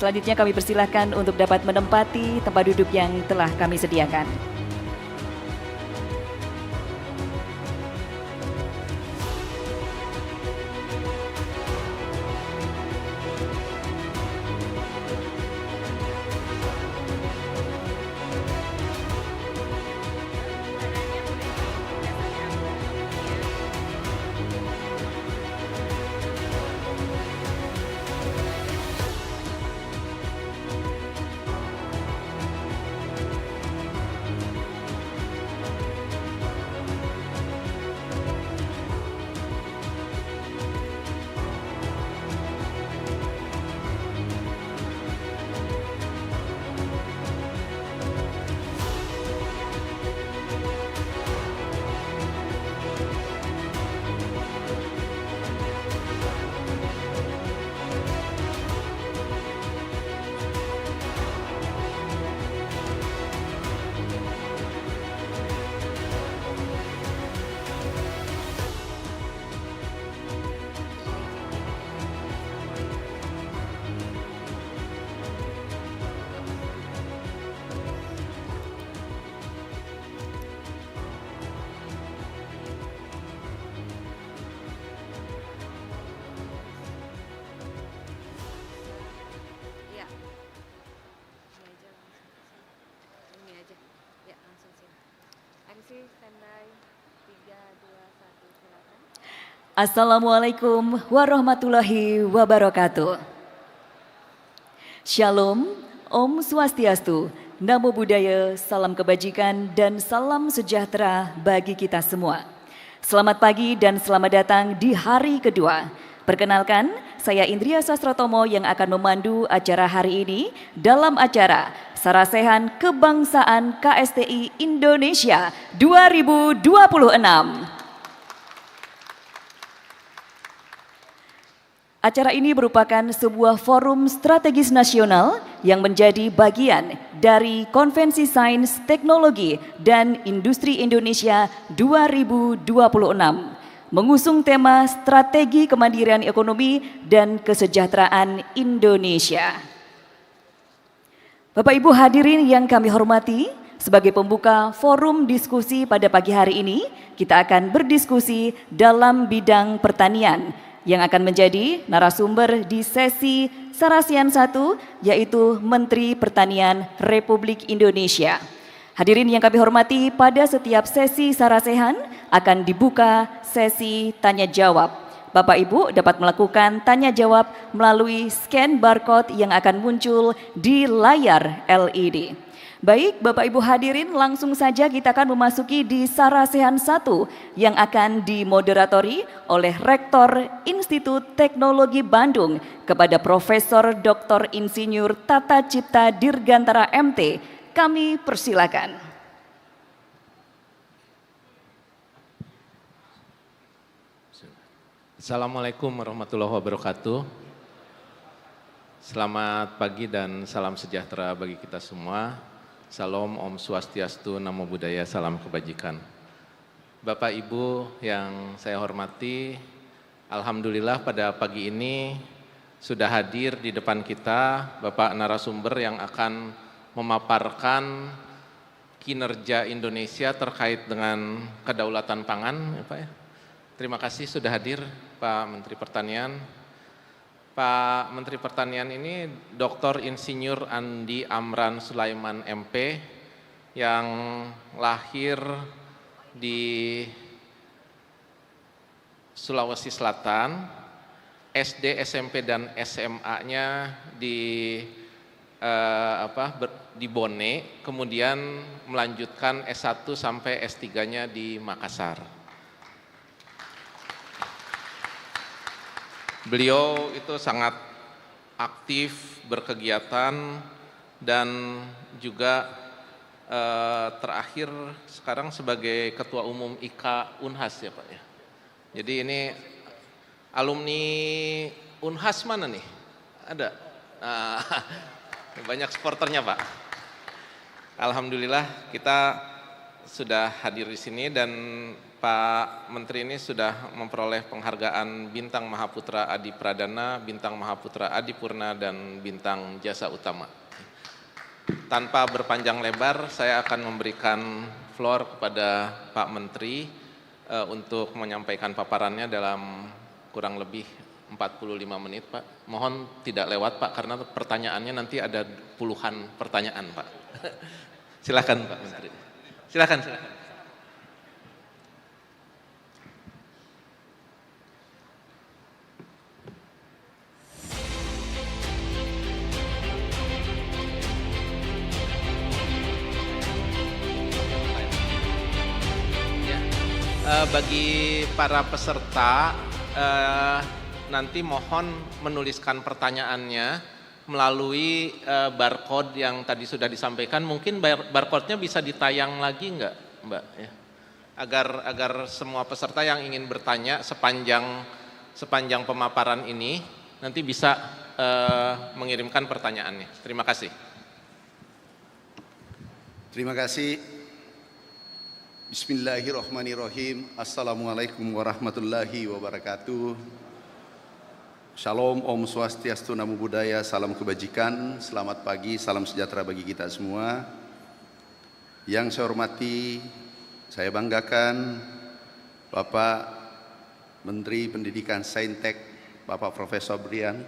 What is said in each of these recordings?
selanjutnya kami persilahkan untuk dapat menempati tempat duduk yang telah kami sediakan. Assalamualaikum warahmatullahi wabarakatuh. Shalom, Om Swastiastu, Namo Buddhaya, salam kebajikan dan salam sejahtera bagi kita semua. Selamat pagi dan selamat datang di hari kedua. Perkenalkan, saya Indria Sastrotomo yang akan memandu acara hari ini dalam acara Sarasehan Kebangsaan KSTI Indonesia 2026. Acara ini merupakan sebuah forum strategis nasional yang menjadi bagian dari Konvensi Sains, Teknologi, dan Industri Indonesia 2026, mengusung tema Strategi Kemandirian Ekonomi dan Kesejahteraan Indonesia. Bapak Ibu hadirin yang kami hormati, sebagai pembuka forum diskusi pada pagi hari ini, kita akan berdiskusi dalam bidang pertanian, yang akan menjadi narasumber di sesi Sarasehan 1, yaitu Menteri Pertanian Republik Indonesia. Hadirin yang kami hormati, pada setiap sesi Sarasehan akan dibuka sesi tanya jawab. Bapak Ibu dapat melakukan tanya jawab melalui scan barcode yang akan muncul di layar LED. Baik, Bapak Ibu hadirin, langsung saja kita akan memasuki di Sarasehan 1 yang akan dimoderatori oleh Rektor Institut Teknologi Bandung kepada Profesor Dr. Insinyur Tata Cipta Dirgantara MT. Kami persilakan. Assalamualaikum warahmatullahi wabarakatuh. Selamat pagi dan salam sejahtera bagi kita semua. Salam, Om Swastiastu, Namo Buddhaya, salam kebajikan. Bapak Ibu yang saya hormati, alhamdulillah pada pagi ini sudah hadir di depan kita Bapak narasumber yang akan memaparkan kinerja Indonesia terkait dengan kedaulatan pangan, ya Pak ya. Terima kasih sudah hadir Pak Menteri Pertanian. Pak Menteri Pertanian ini Dr. Insinyur Andi Amran Sulaiman MP yang lahir di Sulawesi Selatan, SD, SMP, dan SMA-nya di Bone, kemudian melanjutkan S1 sampai S3-nya di Makassar. Beliau itu sangat aktif berkegiatan dan juga terakhir sekarang sebagai Ketua Umum IKA Unhas ya Pak ya. Jadi ini alumni Unhas mana nih? Ada? Nah, banyak supporternya Pak. Alhamdulillah kita sudah hadir di sini dan Pak Menteri ini sudah memperoleh penghargaan Bintang Mahaputra Adi Pradana, Bintang Mahaputra Adi Purna, dan Bintang Jasa Utama. Tanpa berpanjang lebar, saya akan memberikan floor kepada Pak Menteri untuk menyampaikan paparannya dalam kurang lebih 45 menit, Pak. Mohon tidak lewat, Pak, karena pertanyaannya nanti ada puluhan pertanyaan, Pak. Silakan, Pak Menteri. Silakan. Bagi para peserta, nanti mohon menuliskan pertanyaannya melalui barcode yang tadi sudah disampaikan. Mungkin barcode-nya bisa ditayang lagi enggak, Mbak? Ya. Agar semua peserta yang ingin bertanya sepanjang pemaparan ini nanti bisa mengirimkan pertanyaannya. Terima kasih. Terima kasih. Bismillahirrahmanirrahim. Assalamualaikum warahmatullahi wabarakatuh. Shalom, Om Swastiastu, Namo Buddhaya, salam kebajikan, selamat pagi, salam sejahtera bagi kita semua. Yang saya hormati, saya banggakan Bapak Menteri Pendidikan Saintek, Bapak Profesor Brian.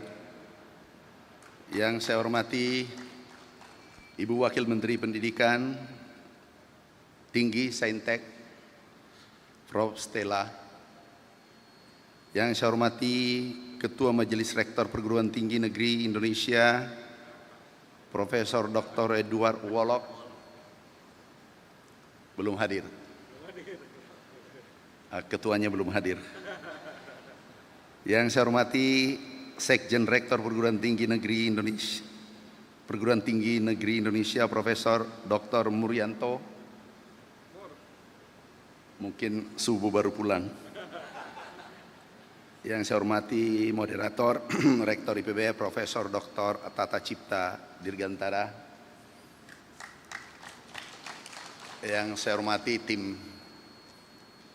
Yang saya hormati Ibu Wakil Menteri Pendidikan Tinggi Saintek, Prof. Stella. Yang saya hormati Ketua Majelis Rektor Perguruan Tinggi Negeri Indonesia, Profesor Dr. Edward Wolok, belum hadir. Ketuanya belum hadir. Yang saya hormati Sekjen Rektor Perguruan Tinggi Negeri Indonesia, Profesor Dr. Muryanto. Mungkin subuh baru pulang. Yang saya hormati moderator, Rektor IPB, Profesor Dr. Tata Cipta Dirgantara. Yang saya hormati tim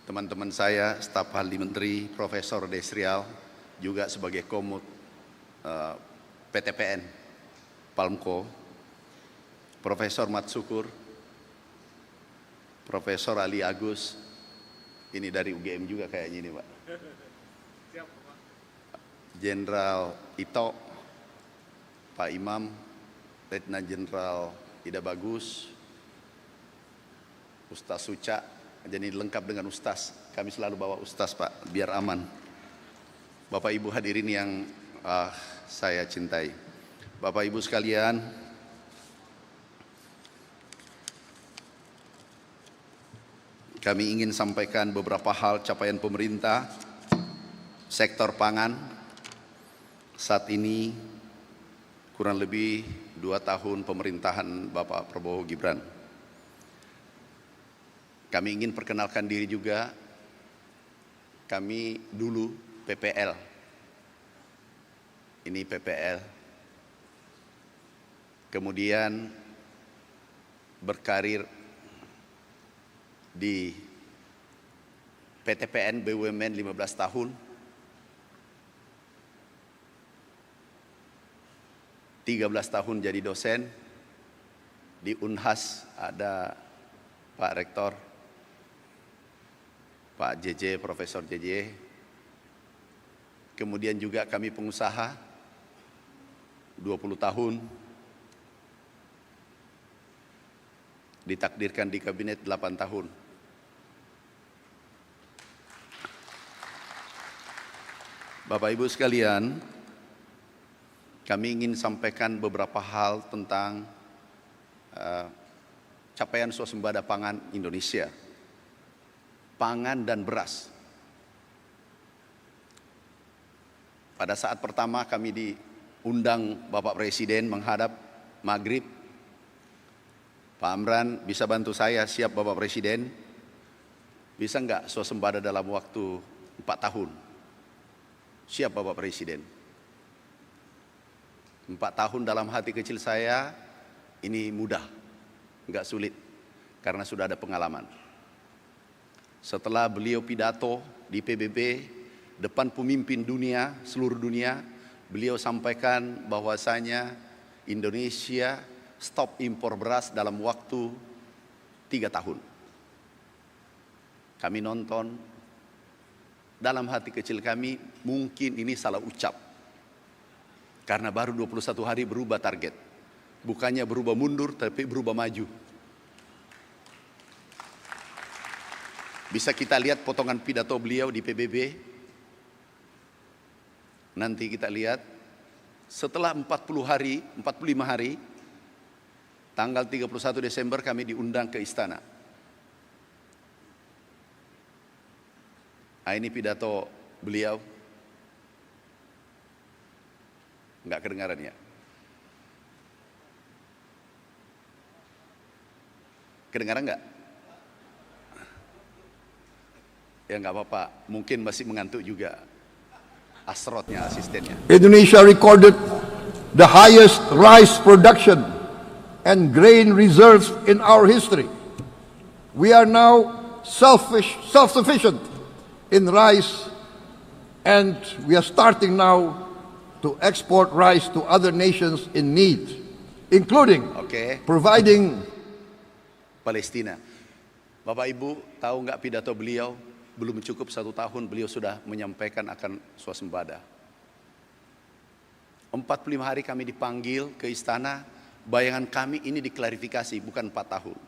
teman-teman saya, staf ahli menteri, Profesor Desrial, juga sebagai komut PTPN, Palmko, Profesor Matsukur, Profesor Ali Agus. Ini dari UGM juga kayaknya ini, Pak. Jenderal Ito, Pak Imam, Letnan Jenderal Ida Bagus, Ustaz Suca, jadi lengkap dengan Ustaz. Kami selalu bawa Ustaz, Pak, biar aman. Bapak Ibu hadirin yang saya cintai. Bapak Ibu sekalian, kami ingin sampaikan beberapa hal capaian pemerintah sektor pangan saat ini kurang lebih 2 tahun pemerintahan Bapak Prabowo Gibran. Kami ingin perkenalkan diri juga, kami dulu PPL, ini PPL, kemudian berkarir di PTPN BUMN 15 tahun, 13 tahun jadi dosen, di Unhas ada Pak Rektor, Pak JJ, Profesor JJ, kemudian juga kami pengusaha 20 tahun, ditakdirkan di kabinet 8 tahun. Bapak Ibu sekalian, kami ingin sampaikan beberapa hal tentang capaian swasembada pangan Indonesia. Pangan dan beras. Pada saat pertama kami diundang Bapak Presiden menghadap Maghrib, Pak Amran bisa bantu saya, siap Bapak Presiden, bisa enggak swasembada dalam waktu 4 tahun? Siap Bapak Presiden. 4 tahun dalam hati kecil saya, ini mudah, enggak sulit, karena sudah ada pengalaman. setelah beliau pidato di PBB depan pemimpin dunia, seluruh dunia, beliau sampaikan bahwasanya Indonesia stop impor beras dalam waktu 3 tahun. Kami nonton, dalam hati kecil kami mungkin ini salah ucap. Karena baru 21 hari berubah target. Bukannya berubah mundur tapi berubah maju. Bisa kita lihat potongan pidato beliau di PBB. Nanti kita lihat setelah 45 hari, tanggal 31 Desember kami diundang ke istana. Nah, ini pidato beliau. Enggak kedengaran ya? Kedengaran enggak? Ya enggak apa-apa, mungkin masih mengantuk juga. Asrotnya, asistennya. Indonesia recorded the highest rice production and grain reserves in our history. We are now self-sufficient in rice, and we are starting now to export rice to other nations in need, including providing Palestina. Bapak Ibu tahu nggak pidato beliau? Belum cukup 1 tahun beliau sudah menyampaikan akan swasembada. 45 hari kami dipanggil ke istana. Bayangan kami ini diklarifikasi, bukan 4 tahun.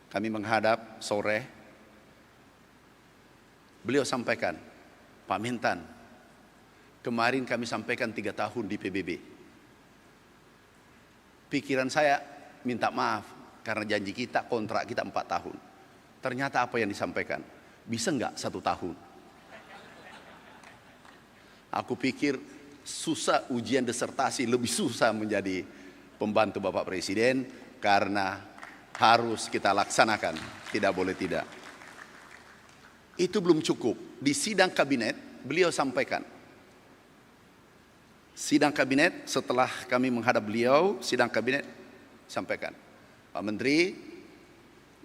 Kami menghadap sore. Beliau sampaikan, Pak Mentan, kemarin kami sampaikan 3 tahun di PBB. Pikiran saya minta maaf karena janji kita, kontrak kita 4 tahun. Ternyata apa yang disampaikan? Bisa enggak 1 tahun? Aku pikir susah ujian disertasi, lebih susah menjadi pembantu Bapak Presiden karena harus kita laksanakan, tidak boleh tidak. Itu belum cukup. Di sidang kabinet beliau sampaikan. Sidang kabinet setelah kami menghadap beliau, sidang kabinet sampaikan, Pak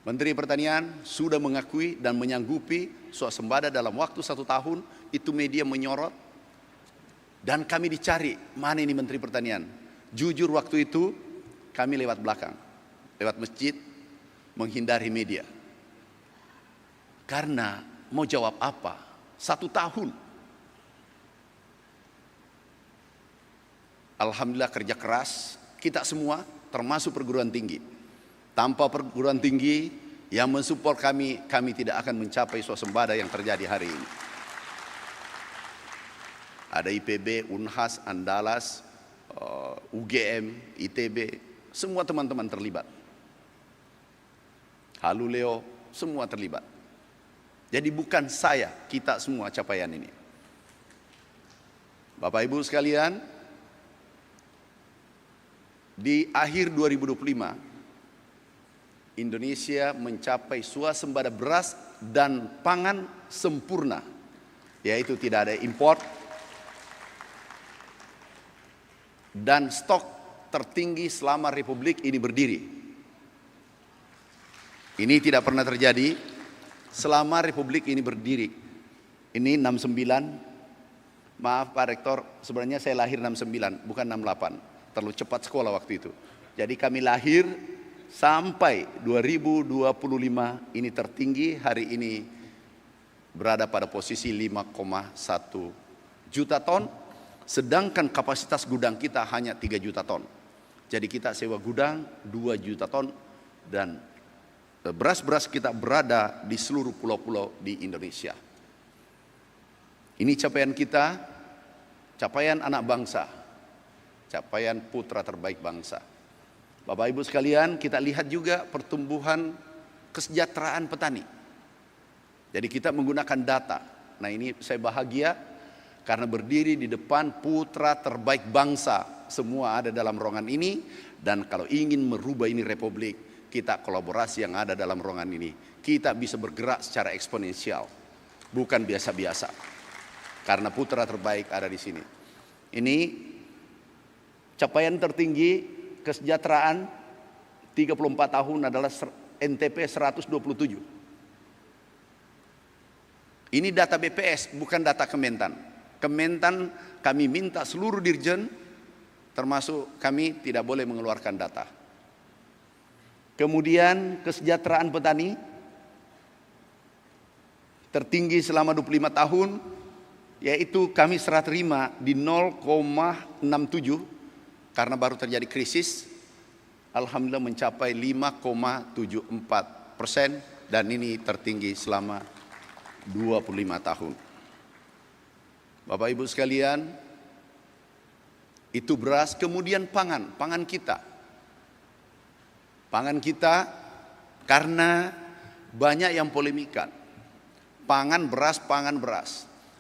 Menteri Pertanian sudah mengakui dan menyanggupi swasembada dalam waktu 1 tahun. Itu media menyorot dan kami dicari, mana ini Menteri Pertanian. Jujur waktu itu kami lewat belakang, lewat masjid, menghindari media. Karena mau jawab apa? 1 tahun. Alhamdulillah kerja keras kita semua, termasuk perguruan tinggi. Tanpa perguruan tinggi yang mensupport kami, kami tidak akan mencapai swasembada yang terjadi hari ini. Ada IPB, Unhas, Andalas, UGM, ITB, semua teman-teman terlibat. Haluleo, semua terlibat. Jadi bukan saya, kita semua capaian ini. Bapak Ibu sekalian, di akhir 2025, Indonesia mencapai swasembada beras dan pangan sempurna, yaitu tidak ada impor dan stok tertinggi selama Republik ini berdiri. Ini tidak pernah terjadi selama Republik ini berdiri. Ini 69, maaf Pak Rektor, sebenarnya saya lahir 69, bukan 68. Terlalu cepat sekolah waktu itu. Jadi kami lahir sampai 2025 ini tertinggi, hari ini berada pada posisi 5,1 juta ton, sedangkan kapasitas gudang kita hanya 3 juta ton. Jadi kita sewa gudang 2 juta ton dan beras-beras kita berada di seluruh pulau-pulau di Indonesia. Ini capaian kita, capaian anak bangsa, capaian putra terbaik bangsa. Bapak Ibu sekalian, kita lihat juga pertumbuhan kesejahteraan petani. Jadi kita menggunakan data. Nah ini saya bahagia karena berdiri di depan putra terbaik bangsa. Semua ada dalam ruangan ini. Dan kalau ingin merubah ini Republik, kita kolaborasi yang ada dalam ruangan ini. Kita bisa bergerak secara eksponensial. Bukan biasa-biasa. Karena putra terbaik ada di sini. Ini capaian tertinggi kesejahteraan 34 tahun adalah NTP 127. Ini data BPS, bukan data Kementan. Kementan kami minta seluruh dirjen, termasuk kami tidak boleh mengeluarkan data. Kemudian kesejahteraan petani tertinggi selama 25 tahun, yaitu kami serah terima di 0,67 karena baru terjadi krisis. Alhamdulillah mencapai 5,74% dan ini tertinggi selama 25 tahun. Bapak Ibu sekalian, itu beras. Kemudian pangan kita. Pangan kita karena banyak yang polemikan. Pangan beras.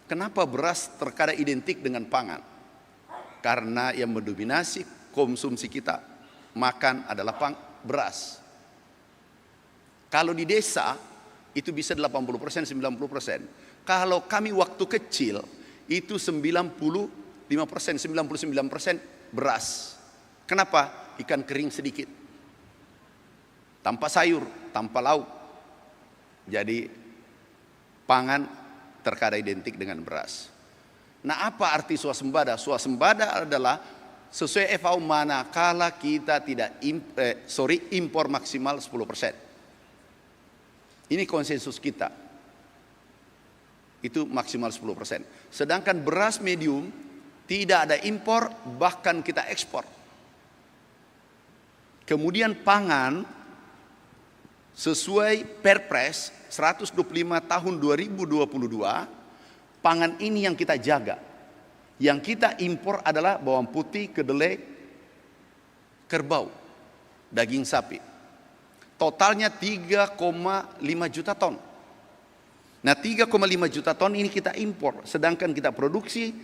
Kenapa beras terkadang identik dengan pangan? Karena yang mendominasi konsumsi kita makan adalah beras. Kalau di desa itu bisa 80%, 90%. Kalau kami waktu kecil itu 95%, 99% beras. Kenapa? Ikan kering sedikit. Tanpa sayur, tanpa lauk. Jadi pangan terkadang identik dengan beras. Nah, apa arti swasembada? Swasembada adalah sesuai FAO manakala kita tidak impor maksimal 10%. Ini konsensus kita. Itu maksimal 10%. Sedangkan beras medium tidak ada impor, bahkan kita ekspor. Kemudian pangan sesuai Perpres 125 tahun 2022, pangan ini yang kita jaga. Yang kita impor adalah bawang putih, kedelai, kerbau, daging sapi. Totalnya 3,5 juta ton. Nah, 3,5 juta ton ini kita impor, sedangkan kita produksi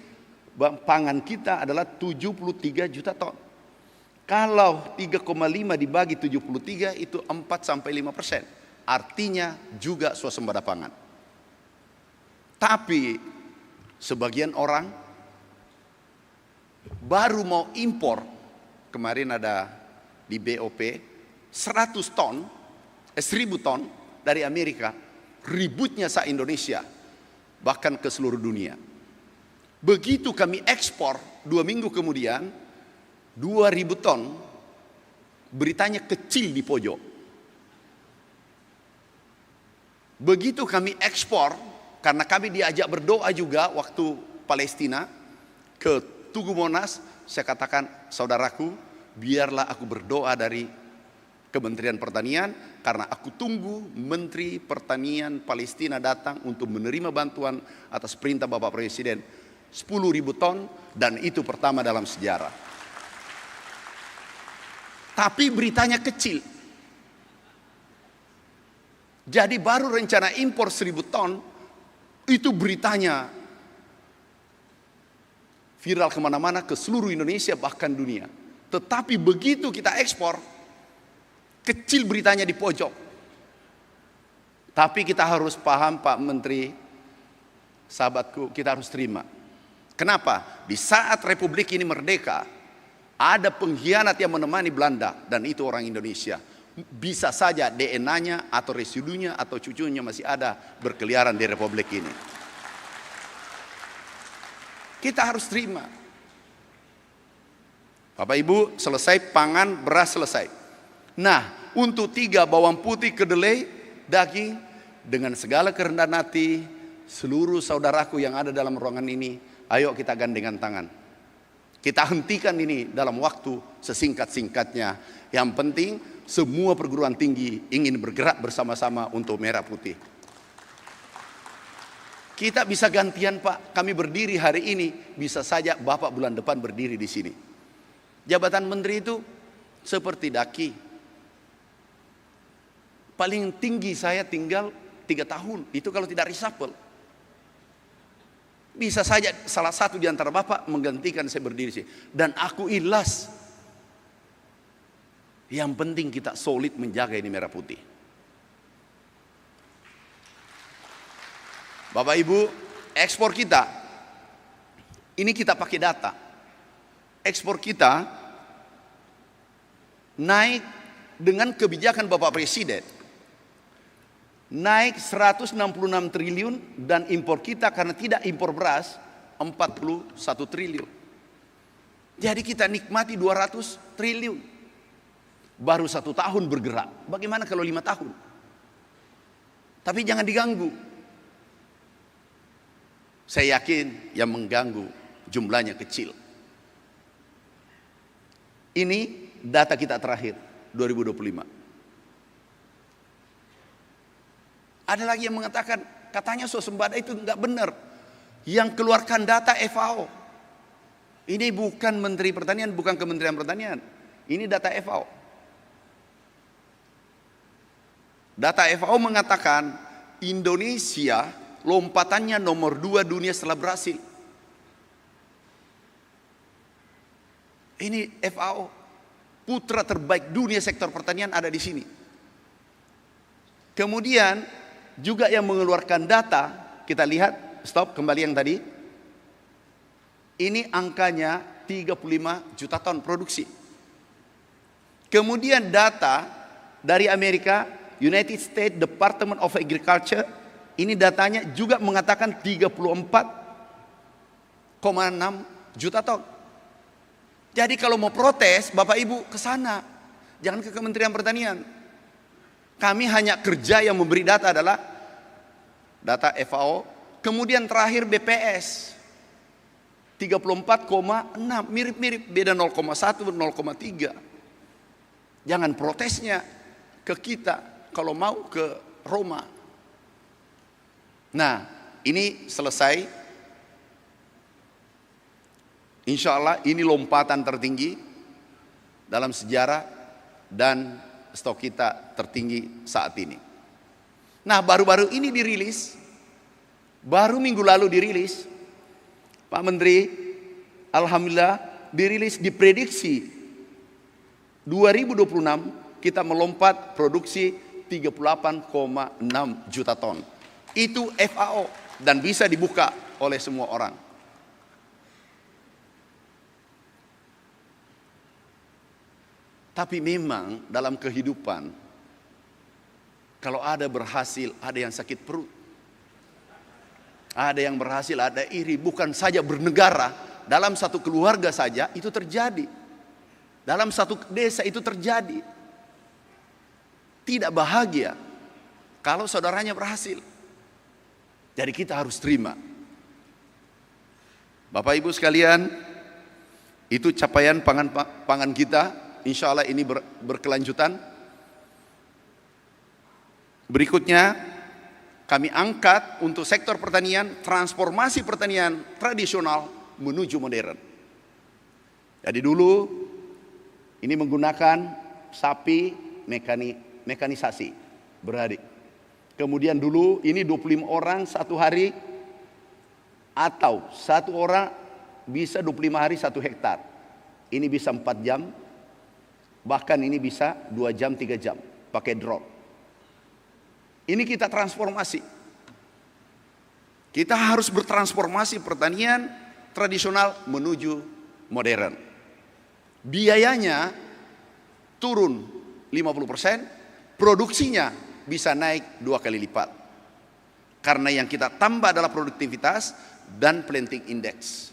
pangan kita adalah 73 juta ton. Kalau 3,5 dibagi 73 itu 4-5%. Artinya juga swasembada pangan. Tapi sebagian orang baru mau impor. Kemarin ada di BOP 100 ton, 1000 ton dari Amerika, ributnya se-Indonesia, bahkan ke seluruh dunia. Begitu kami ekspor 2 minggu kemudian, 2000 ton, beritanya kecil di pojok. Begitu kami ekspor, karena kami diajak berdoa juga waktu Palestina, ke Tugu Monas, saya katakan, saudaraku, biarlah aku berdoa dari Kementerian Pertanian, karena aku tunggu Menteri Pertanian Palestina datang untuk menerima bantuan atas perintah Bapak Presiden 10.000 ton, dan itu pertama dalam sejarah. Tapi beritanya kecil. Jadi baru rencana impor 1000 ton, itu beritanya viral kemana-mana, ke seluruh Indonesia bahkan dunia. Tetapi begitu kita ekspor, kecil beritanya di pojok. Tapi kita harus paham, Pak Menteri, sahabatku, kita harus terima. Kenapa? Di saat Republik ini merdeka, ada pengkhianat yang menemani Belanda, dan itu orang Indonesia. Bisa saja DNA-nya atau residunya atau cucunya masih ada berkeliaran di Republik ini. Kita harus terima. Bapak Ibu, selesai pangan, beras selesai. Nah, untuk 3, bawang putih, kedelai, daging, dengan segala kerendahan hati, seluruh saudaraku yang ada dalam ruangan ini, ayo kita gandengan tangan. Kita hentikan ini dalam waktu sesingkat-singkatnya. Yang penting, semua perguruan tinggi ingin bergerak bersama-sama untuk merah putih. Kita bisa gantian, Pak. Kami berdiri hari ini, bisa saja Bapak bulan depan berdiri di sini. Jabatan menteri itu seperti daki. Paling tinggi saya tinggal 3 tahun. Itu kalau tidak reshuffle. Bisa saja salah satu di antara Bapak menggantikan saya berdiri sini. Dan aku ikhlas. Yang penting kita solid menjaga ini merah putih. Bapak Ibu, ekspor kita, ini kita pakai data. Ekspor kita naik dengan kebijakan Bapak Presiden. naik 166 triliun dan impor kita karena tidak impor beras 41 triliun. Jadi kita nikmati 200 triliun. Baru 1 tahun bergerak. Bagaimana kalau 5 tahun? Tapi jangan diganggu. Saya yakin yang mengganggu jumlahnya kecil. Ini data kita terakhir 2025. Ada lagi yang mengatakan katanya swasembada itu enggak benar. Yang keluarkan data FAO. Ini bukan Menteri Pertanian, bukan Kementerian Pertanian. Ini data FAO. Data FAO mengatakan Indonesia lompatannya nomor 2 dunia setelah Brasil. Ini FAO. Putra terbaik dunia sektor pertanian ada di sini. Kemudian juga yang mengeluarkan data, kita lihat, stop, kembali yang tadi. Ini angkanya 35 juta ton produksi. Kemudian data dari Amerika, United States Department of Agriculture, ini datanya juga mengatakan 34,6 juta ton. Jadi kalau mau protes, Bapak Ibu ke sana, jangan ke Kementerian Pertanian. Kami hanya kerja yang memberi data adalah data FAO, kemudian terakhir BPS 34,6, mirip-mirip, beda 0,1, 0,3. Jangan protesnya ke kita kalau mau ke Roma. Nah, ini selesai. Insya Allah ini lompatan tertinggi dalam sejarah dan stok kita tertinggi saat ini. Nah, baru-baru ini dirilis, baru minggu lalu dirilis, Pak Menteri, alhamdulillah dirilis, diprediksi 2026 kita melompat produksi 38,6 juta ton. Itu FAO dan bisa dibuka oleh semua orang. Tapi memang dalam kehidupan, kalau ada berhasil, ada yang sakit perut. Ada yang berhasil, ada iri. Bukan saja bernegara, dalam satu keluarga saja itu terjadi. Dalam satu desa itu terjadi. Tidak bahagia kalau saudaranya berhasil. Jadi kita harus terima. Bapak Ibu sekalian, itu capaian pangan kita. Insya Allah ini berkelanjutan. Berikutnya kami angkat untuk sektor pertanian, transformasi pertanian tradisional menuju modern. Jadi dulu ini menggunakan sapi mekanisasi beradik. Kemudian dulu ini 25 orang satu hari, atau satu orang bisa 25 hari 1 hektar. Ini bisa 4 jam. Bahkan ini bisa 2 jam, 3 jam pakai drone. Ini kita transformasi. Kita harus bertransformasi pertanian tradisional menuju modern. Biayanya turun 50%, produksinya bisa naik 2 kali lipat. Karena yang kita tambah adalah produktivitas dan planting index.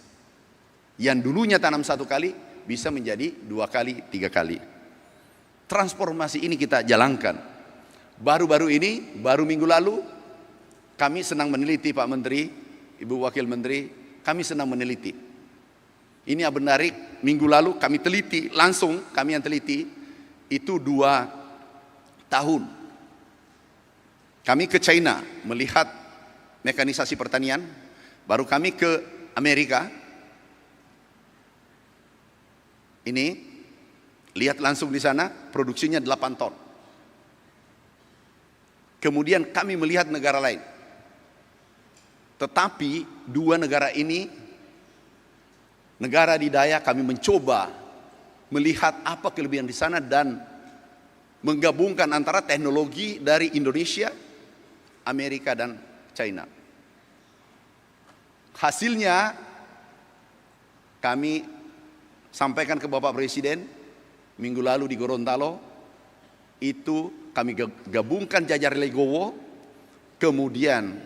Yang dulunya tanam 1 kali bisa menjadi 2 kali, 3 kali. Transformasi ini kita jalankan. Baru-baru ini, baru minggu lalu, kami senang meneliti Pak Menteri, Ibu Wakil Menteri, kami senang meneliti. Ini yang menarik, minggu lalu kami teliti, langsung kami yang teliti, itu 2 tahun. Kami ke China melihat mekanisasi pertanian, baru kami ke Amerika. Ini lihat langsung di sana, produksinya 8 ton. Kemudian kami melihat negara lain. Tetapi 2 negara ini, negara di daya, kami mencoba melihat apa kelebihan di sana dan menggabungkan antara teknologi dari Indonesia, Amerika dan China. Hasilnya kami sampaikan ke Bapak Presiden minggu lalu di Gorontalo. Itu kami gabungkan Jajar Legowo kemudian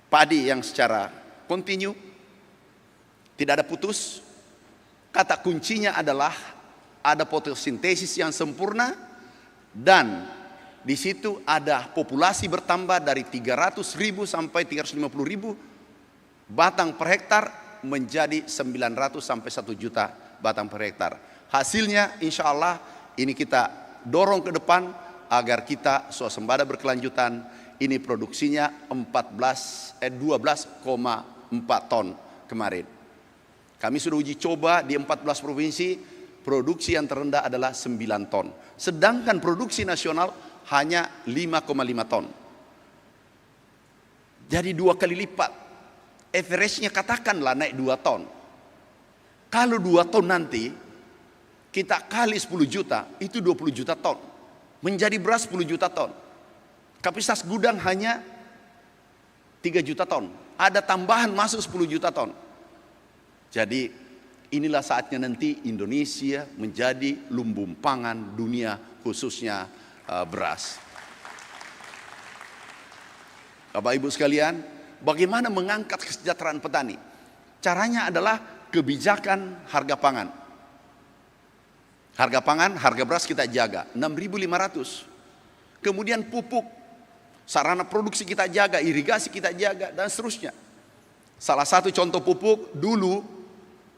padi yang secara kontinu, tidak ada putus. Kata kuncinya adalah ada fotosintesis yang sempurna, dan di situ ada populasi bertambah dari 300.000 sampai 350.000 batang per hektar menjadi 900 sampai 1 juta batang per hektar. Hasilnya insya Allah ini kita dorong ke depan agar kita swasembada berkelanjutan. Ini produksinya 12,4 ton kemarin. Kami sudah uji coba di 14 provinsi, produksi yang terendah adalah 9 ton. Sedangkan produksi nasional hanya 5,5 ton. Jadi 2 kali lipat. Average-nya katakanlah naik 2 ton. Kalau 2 ton nanti, kita kali 10 juta, itu 20 juta ton. Menjadi beras 10 juta ton. Kapasitas gudang hanya 3 juta ton. Ada tambahan masuk 10 juta ton. Jadi inilah saatnya nanti Indonesia menjadi lumbung pangan dunia, khususnya beras. Bapak Ibu sekalian, bagaimana mengangkat kesejahteraan petani? Caranya adalah kebijakan harga pangan. Harga pangan, harga beras kita jaga 6.500. Kemudian pupuk, sarana produksi kita jaga, irigasi kita jaga, dan seterusnya. Salah satu contoh pupuk dulu,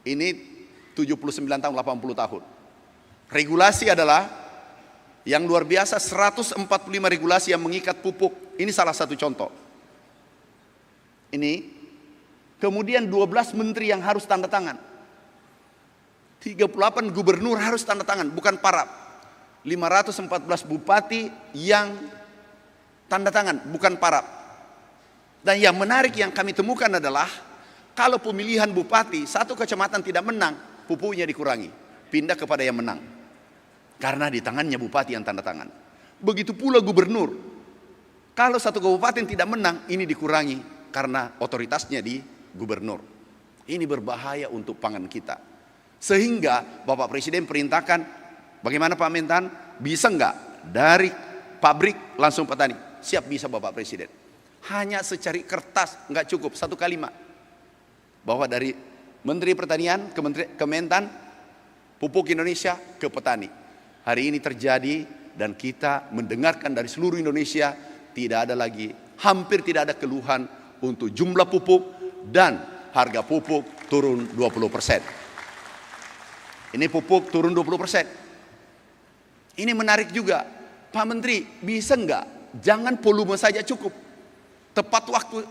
ini 79 tahun, 80 tahun. Regulasi adalah yang luar biasa, 145 regulasi yang mengikat pupuk. Ini salah satu contoh. Ini, kemudian 12 menteri yang harus tanda tangan. 38 gubernur harus tanda tangan, bukan parab. 514 bupati yang tanda tangan, bukan parab. Dan yang menarik yang kami temukan adalah, kalau pemilihan bupati, satu kecamatan tidak menang, pupuknya dikurangi, pindah kepada yang menang. Karena di tangannya bupati yang tanda tangan. Begitu pula gubernur. Kalau satu kabupaten tidak menang, ini dikurangi karena otoritasnya di gubernur. Ini berbahaya untuk pangan kita. Sehingga Bapak Presiden perintahkan, bagaimana Pak Mentan? Bisa enggak dari pabrik langsung petani? Siap, bisa Bapak Presiden. Hanya secari kertas, enggak cukup, satu kalimat. Bahwa dari Menteri Pertanian ke Mentan, pupuk Indonesia ke petani. Hari ini terjadi dan kita mendengarkan dari seluruh Indonesia, tidak ada lagi, hampir tidak ada keluhan untuk jumlah pupuk dan harga pupuk turun 20%. Ini pupuk turun 20%. Ini menarik juga. Pak Menteri, bisa enggak? Jangan volume saja cukup. Tepat waktu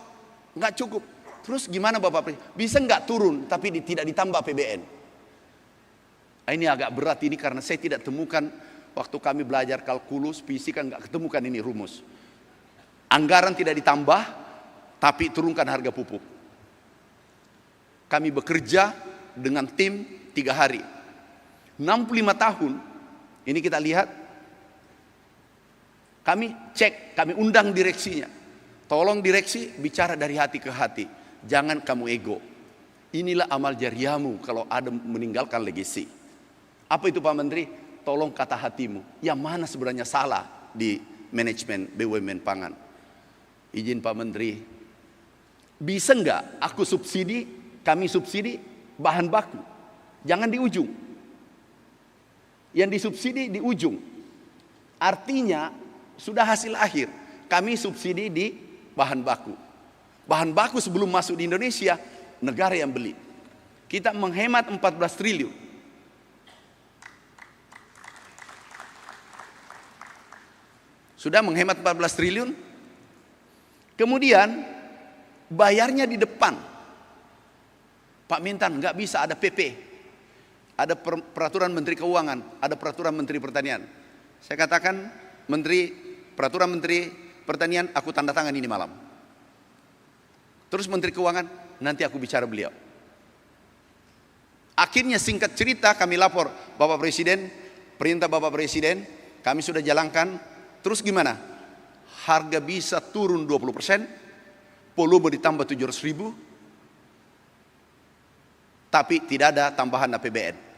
enggak cukup. Terus gimana Bapak Presiden? Bisa enggak turun tapi tidak ditambah APBN? Ini agak berat ini karena saya tidak temukan waktu kami belajar kalkulus, fisika enggak ketemukan ini rumus. Anggaran tidak ditambah tapi turunkan harga pupuk. Kami bekerja dengan tim 3 hari. 65 tahun, ini kita lihat, kami cek, kami undang direksinya. Tolong direksi bicara dari hati ke hati, jangan kamu ego. Inilah amal jariahmu kalau ada meninggalkan legasi. Apa itu Pak Menteri? Tolong kata hatimu, yang mana sebenarnya salah di manajemen BUMN pangan. Izin Pak Menteri, bisa enggak aku subsidi, kami subsidi bahan baku, jangan di ujung. Yang disubsidi di ujung. Artinya sudah hasil akhir. Kami subsidi di bahan baku. Bahan baku sebelum masuk di Indonesia, negara yang beli. Kita menghemat 14 triliun. Sudah menghemat 14 triliun. Kemudian bayarnya di depan. Pak Mentan, nggak bisa, ada PP. Ada peraturan Menteri Keuangan, ada peraturan Menteri Pertanian. Saya katakan, peraturan Menteri Pertanian, aku tanda tangan ini malam. Terus Menteri Keuangan, nanti aku bicara beliau. Akhirnya singkat cerita kami lapor Bapak Presiden, perintah Bapak Presiden, kami sudah jalankan. Terus gimana? Harga bisa turun 20%, volume ditambah 700.000, tapi tidak ada tambahan APBN.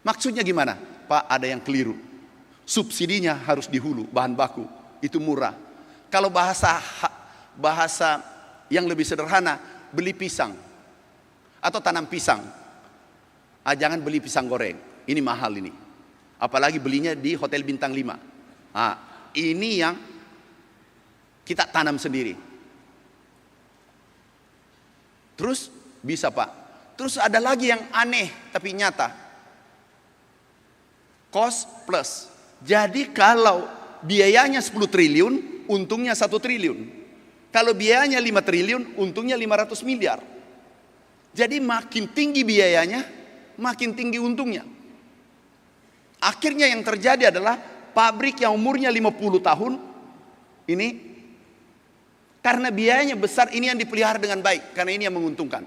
Maksudnya gimana? Pak, ada yang keliru. Subsidinya harus di hulu, bahan baku, itu murah. Kalau bahasa yang lebih sederhana, beli pisang atau tanam pisang. Jangan beli pisang goreng, ini mahal ini. Apalagi belinya di hotel bintang 5. Ini yang kita tanam sendiri. Terus bisa Pak. Terus ada lagi yang aneh tapi nyata. Cost plus. Jadi kalau biayanya 10 triliun, untungnya 1 triliun. Kalau biayanya 5 triliun, untungnya 500 miliar. Jadi makin tinggi biayanya, makin tinggi untungnya. Akhirnya yang terjadi adalah pabrik yang umurnya 50 tahun, ini karena biayanya besar, ini yang dipelihara dengan baik, karena ini yang menguntungkan.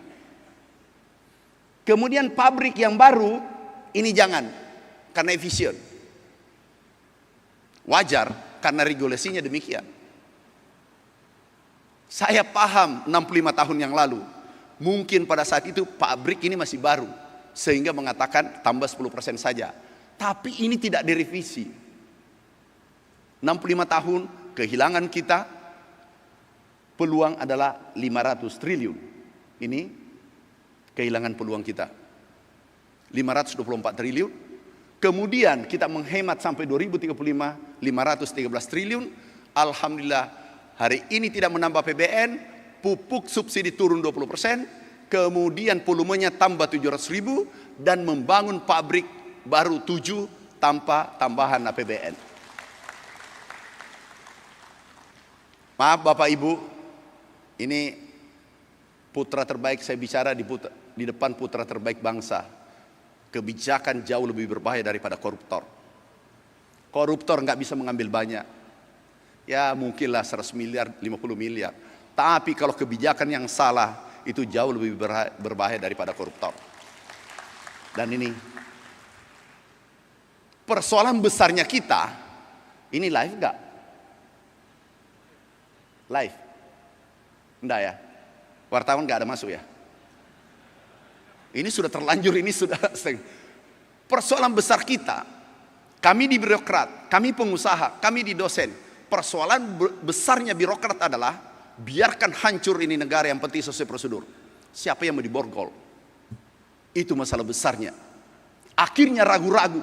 Kemudian pabrik yang baru, ini jangan, karena efisien. Wajar, karena regulasinya demikian. Saya paham 65 tahun yang lalu, mungkin pada saat itu pabrik ini masih baru, sehingga mengatakan tambah 10% saja. Tapi ini tidak direvisi. 65 tahun, kehilangan kita, peluang adalah 500 triliun. Ini kehilangan peluang kita. 524 triliun. Kemudian kita menghemat sampai 2035 513 triliun. Alhamdulillah hari ini tidak menambah PBN, pupuk subsidi turun 20%, kemudian volumenya tambah 700.000 dan membangun pabrik baru 7 tanpa tambahan APBN. Maaf Bapak Ibu, ini putra terbaik, saya bicara di depan putra terbaik bangsa. Kebijakan jauh lebih berbahaya daripada koruptor. Koruptor nggak bisa mengambil banyak. Ya mungkinlah 100 miliar, 50 miliar. Tapi kalau kebijakan yang salah, itu jauh lebih berbahaya daripada koruptor. Dan ini persoalan besarnya kita, ini live nggak? Live? Enggak ya? Wartawan nggak ada masuk ya? Ini sudah terlanjur, ini sudah persoalan besar kita. Kami di birokrat, kami pengusaha, kami di dosen. Persoalan besarnya birokrat adalah biarkan hancur ini negara, yang penting sesuai prosedur. Siapa yang mau diborgol? Itu masalah besarnya. Akhirnya ragu-ragu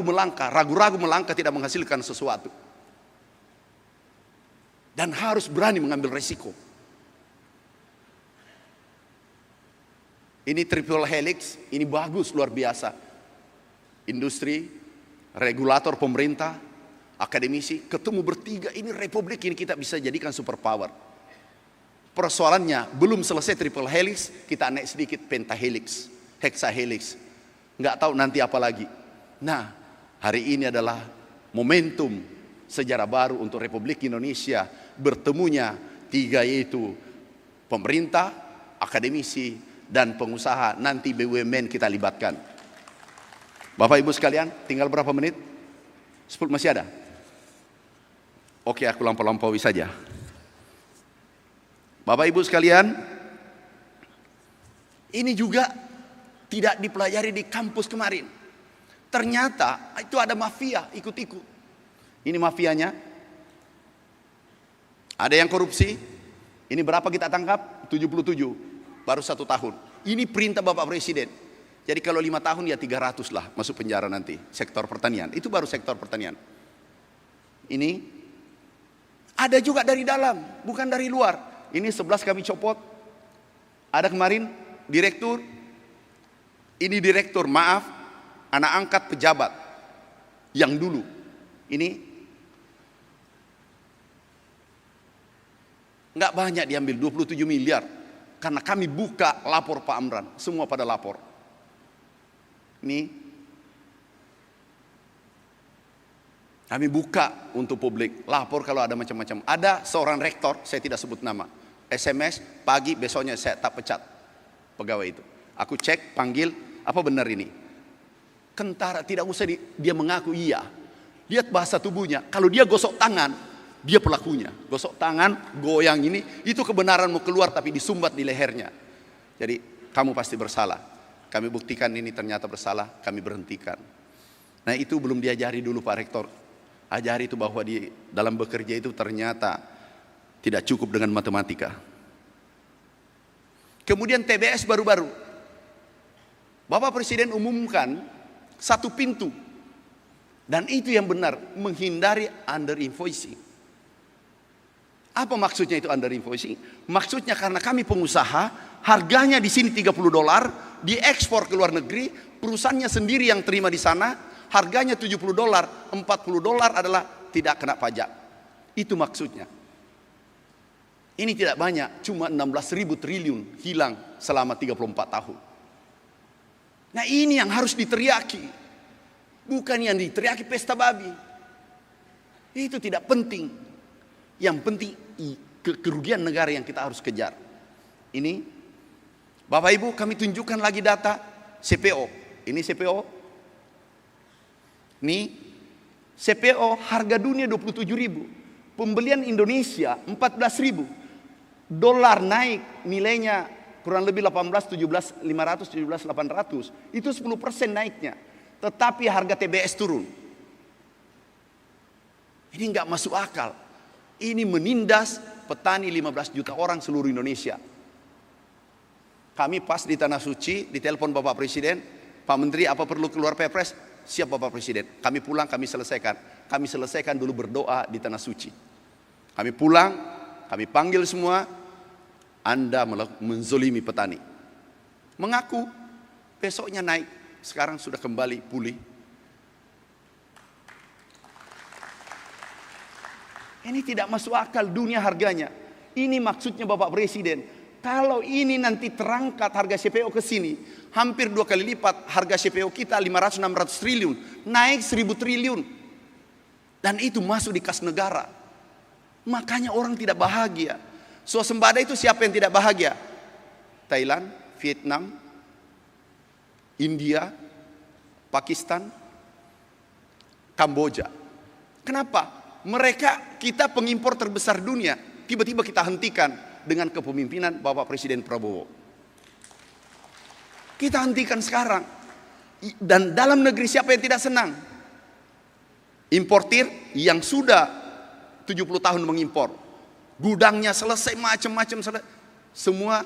melangkah tidak menghasilkan sesuatu. Dan harus berani mengambil resiko. Ini triple helix, ini bagus, luar biasa. Industri, regulator, pemerintah, akademisi, ketemu bertiga, ini republik ini kita bisa jadikan superpower. Persoalannya, belum selesai triple helix, kita naik sedikit pentahelix, hexahelix. Nggak tahu nanti apa lagi. Nah, hari ini adalah momentum sejarah baru untuk Republik Indonesia. Bertemunya tiga, yaitu pemerintah, akademisi, dan pengusaha. Nanti BUMN kita libatkan. Bapak Ibu sekalian, tinggal berapa menit? 10 masih ada? Oke, aku lampau-lampaui saja. Bapak Ibu sekalian, ini juga tidak dipelajari di kampus kemarin. Ternyata itu ada mafia ikut-ikut. Ini mafianya. Ada yang korupsi. Ini berapa kita tangkap? 77. Baru 1 tahun. Ini perintah Bapak Presiden. Jadi kalau 5 tahun ya 300 lah masuk penjara nanti. Sektor pertanian. Itu baru sektor pertanian. Ini ada juga dari dalam, bukan dari luar. Ini 11 kami copot. Ada kemarin direktur. Ini direktur, maaf, anak angkat pejabat yang dulu. Ini nggak banyak diambil, 27 miliar. Karena kami buka lapor Pak Amran, semua pada lapor. Ini kami buka untuk publik, lapor kalau ada macam-macam. Ada seorang rektor, saya tidak sebut nama, SMS pagi besoknya saya tak pecat pegawai itu. Aku cek, panggil, apa benar ini? Kentara, tidak usah dia mengaku iya. Lihat bahasa tubuhnya, kalau dia gosok tangan, dia pelakunya. Gosok tangan, goyang ini, itu kebenaran mau keluar tapi disumbat di lehernya. Jadi kamu pasti bersalah. Kami buktikan ini ternyata bersalah, kami berhentikan. Nah itu belum diajari dulu Pak Rektor. Ajari itu bahwa di dalam bekerja itu ternyata tidak cukup dengan matematika. Kemudian TBS baru-baru, Bapak Presiden umumkan satu pintu. Dan itu yang benar, menghindari under invoicing. Apa maksudnya itu under invoicing? Maksudnya karena kami pengusaha, harganya di sini $30, diekspor ke luar negeri, perusahaannya sendiri yang terima di sana, harganya $70, $40 adalah tidak kena pajak. Itu maksudnya. Ini tidak banyak, cuma 16.000 triliun hilang selama 34 tahun. Nah ini yang harus diteriaki. Bukan yang diteriaki pesta babi. Itu tidak penting. Yang penting kerugian negara yang kita harus kejar. Ini Bapak Ibu, kami tunjukkan lagi data CPO. Ini CPO. Ini CPO harga dunia 27.000. Pembelian Indonesia 14.000. Dolar naik nilainya kurang lebih 18, 17, 500, 17, 800. Itu 10% naiknya. Tetapi harga TBS turun. Ini enggak masuk akal. Ini menindas petani 15 juta orang seluruh Indonesia. Kami pas di Tanah Suci, ditelepon Bapak Presiden, Pak Menteri apa perlu keluar Perpres? Siap Bapak Presiden. Kami pulang, kami selesaikan. Kami selesaikan dulu berdoa di Tanah Suci. Kami pulang, kami panggil semua, Anda menzolimi petani. Mengaku, besoknya naik. Sekarang sudah kembali pulih. Ini tidak masuk akal dunia harganya. Ini maksudnya Bapak Presiden. Kalau ini nanti terangkat harga CPO ke sini, hampir 2 kali lipat harga CPO kita 500-600 triliun, naik 1.000 triliun. Dan itu masuk di kas negara. Makanya orang tidak bahagia. Swasembada itu siapa yang tidak bahagia? Thailand, Vietnam, India, Pakistan, Kamboja. Kenapa? Mereka, kita pengimpor terbesar dunia. Tiba-tiba kita hentikan dengan kepemimpinan Bapak Presiden Prabowo. Kita hentikan sekarang. Dan dalam negeri siapa yang tidak senang? Importir yang sudah 70 tahun mengimpor. Gudangnya selesai, macam-macam selesai. Semua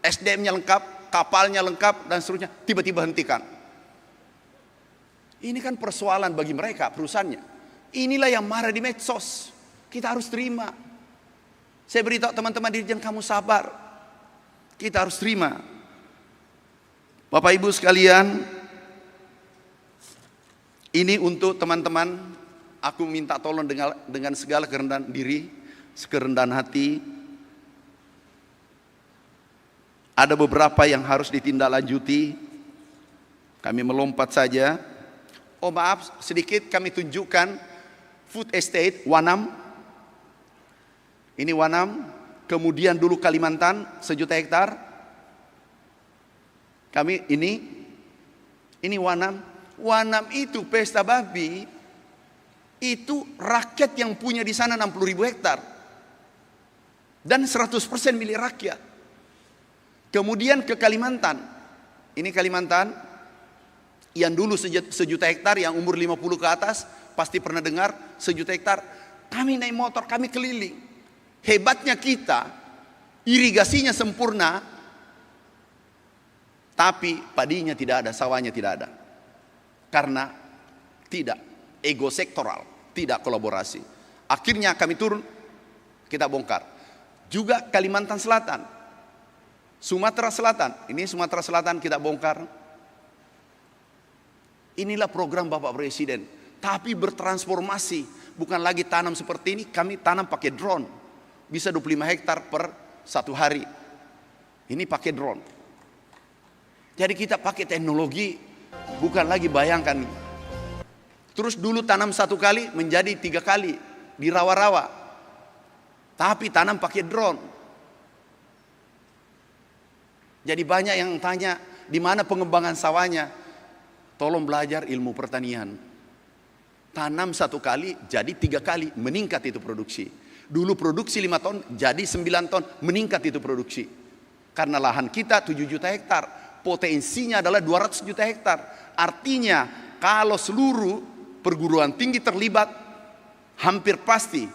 SDM-nya lengkap, kapalnya lengkap, dan seterusnya. Tiba-tiba hentikan. Ini kan persoalan bagi mereka, perusahaannya. Inilah yang marah di medsos. Kita harus terima. Saya beritahu teman-teman Dirjen, kamu sabar. Kita harus terima. Bapak Ibu sekalian, ini untuk teman-teman, aku minta tolong dengan segala kerendahan diri, kerendahan hati. Ada beberapa yang harus ditindaklanjuti. Kami melompat saja. Oh maaf, sedikit kami tunjukkan food estate Wanam. Ini Wanam, kemudian dulu Kalimantan 1 juta hektar. Kami ini Wanam. Wanam itu pesta babi, itu rakyat yang punya di sana 60.000 hektar. Dan 100% milik rakyat. Kemudian ke Kalimantan. Ini Kalimantan yang dulu 1 juta hektar, yang umur 50 ke atas pasti pernah dengar 1 juta hektar. Kami naik motor, kami keliling. Hebatnya kita, irigasinya sempurna, tapi padinya tidak ada, sawahnya tidak ada. Karena tidak ego sektoral, tidak kolaborasi. Akhirnya kami turun, kita bongkar. Juga Kalimantan Selatan, Sumatera Selatan, ini Sumatera Selatan kita bongkar. Inilah program Bapak Presiden, tapi bertransformasi. Bukan lagi tanam seperti ini, kami tanam pakai drone. Bisa 25 hektar per 1 hari. Ini pakai drone. Jadi kita pakai teknologi, bukan lagi bayangkan. Terus dulu tanam 1 kali menjadi 3 kali di rawa-rawa. Tapi tanam pakai drone. Jadi banyak yang tanya, di mana pengembangan sawahnya? Tolong belajar ilmu pertanian. Tanam 1 kali jadi 3 kali, meningkat itu produksi. Dulu produksi 5 ton jadi 9 ton, meningkat itu produksi. Karena lahan kita 7 juta hektar, potensinya adalah 200 juta hektar. Artinya kalau seluruh perguruan tinggi terlibat, hampir pasti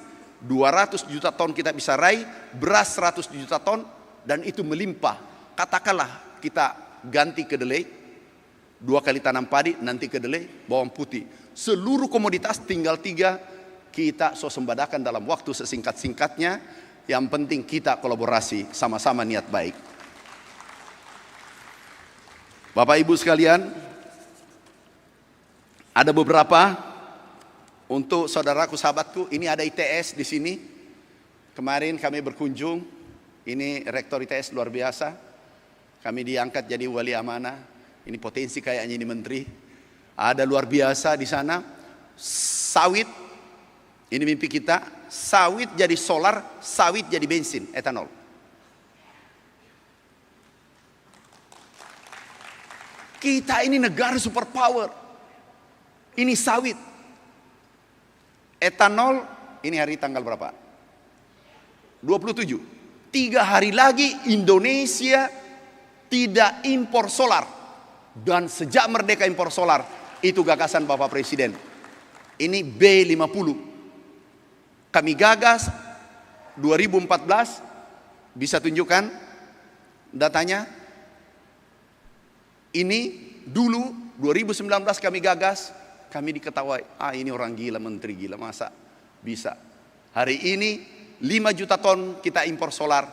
200 juta ton kita bisa raih, beras 100 juta ton, dan itu melimpah. Katakanlah kita ganti kedelai, 2 kali tanam padi, nanti kedelai, bawang putih. Seluruh komoditas tinggal 3 kita swasembadakan dalam waktu sesingkat-singkatnya. Yang penting kita kolaborasi, sama-sama niat baik. Bapak Ibu sekalian, ada beberapa untuk saudaraku sahabatku. Ini ada ITS di sini. Kemarin kami berkunjung. Ini rektor ITS luar biasa. Kami diangkat jadi wali amanah. Ini potensi kayaknya ini menteri. Ada luar biasa di sana. Sawit. Ini mimpi kita. Sawit jadi solar, sawit jadi bensin, etanol. Kita ini negara superpower. Ini sawit. Etanol, ini hari tanggal berapa? 27. 3 hari lagi Indonesia tidak impor solar. Dan sejak merdeka impor solar, itu gagasan Bapak Presiden. Ini B50. Kami gagas 2014, bisa tunjukkan datanya. Ini dulu 2019 kami gagas, kami diketawai, ini orang gila, menteri gila, masa bisa. Hari ini 5 juta ton kita impor solar,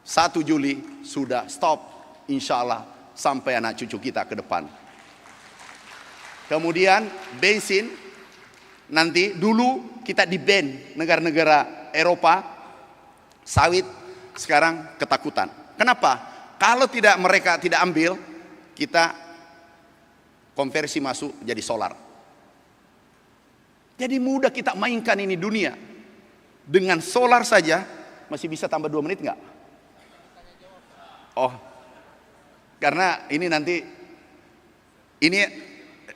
1 Juli sudah stop, insya Allah sampai anak cucu kita ke depan. Kemudian bensin, nanti dulu kita di-ban negara-negara Eropa, sawit sekarang ketakutan. Kenapa? Kalau mereka tidak ambil, kita konversi masuk jadi solar. Jadi mudah kita mainkan ini dunia. Dengan solar saja, masih bisa tambah 2 menit nggak? Oh, karena ini nanti, ini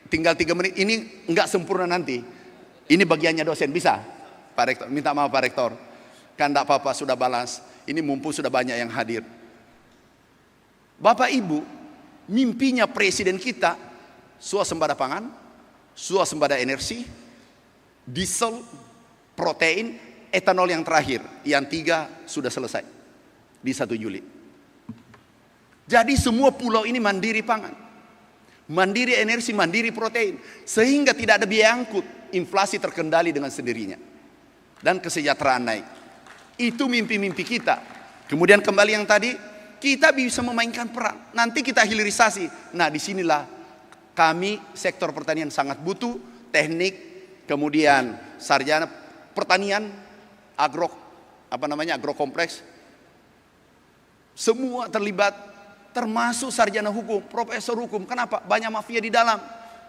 tinggal 3 menit, ini nggak sempurna nanti. Ini bagiannya dosen, bisa? Pak Rektor, minta maaf Pak Rektor. Kan enggak apa-apa, sudah balas. Ini mumpung sudah banyak yang hadir. Bapak Ibu, mimpinya presiden kita, swasembada pangan, swasembada energi, diesel, protein, etanol yang terakhir. Yang 3 sudah selesai di 1 Juli. Jadi semua pulau ini mandiri pangan, mandiri energi, mandiri protein. Sehingga tidak ada biaya angkut. Inflasi terkendali dengan sendirinya. Dan kesejahteraan naik. Itu mimpi-mimpi kita. Kemudian kembali yang tadi, kita bisa memainkan peran. Nanti kita hilirisasi. Nah, disinilah kami sektor pertanian sangat butuh teknik, kemudian sarjana pertanian, agrokompleks. Semua terlibat, termasuk sarjana hukum, profesor hukum. Kenapa? Banyak mafia di dalam.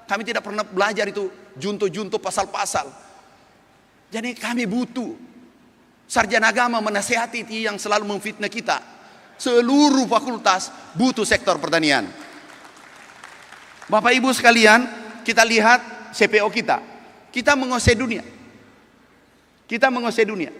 Kami tidak pernah belajar itu junto-junto pasal-pasal. Jadi kami butuh sarjana agama menasihati yang selalu memfitnah kita. Seluruh fakultas butuh sektor pertanian. Bapak Ibu sekalian, kita lihat CPO kita. Kita menguasai dunia. Kita menguasai dunia.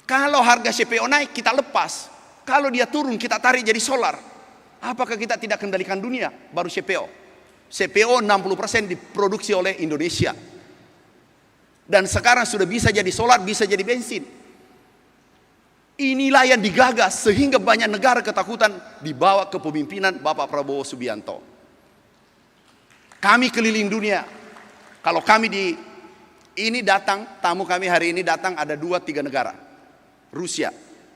Kalau harga CPO naik, kita lepas. Kalau dia turun, kita tarik jadi solar. Apakah kita tidak kendalikan dunia? Baru CPO. CPO 60% diproduksi oleh Indonesia. Dan sekarang sudah bisa jadi solar, bisa jadi bensin. Inilah yang digagas sehingga banyak negara ketakutan dibawa ke pemimpinan Bapak Prabowo Subianto. Kami keliling dunia. Kalau kami ini datang, tamu kami hari ini datang ada 2-3 negara. Rusia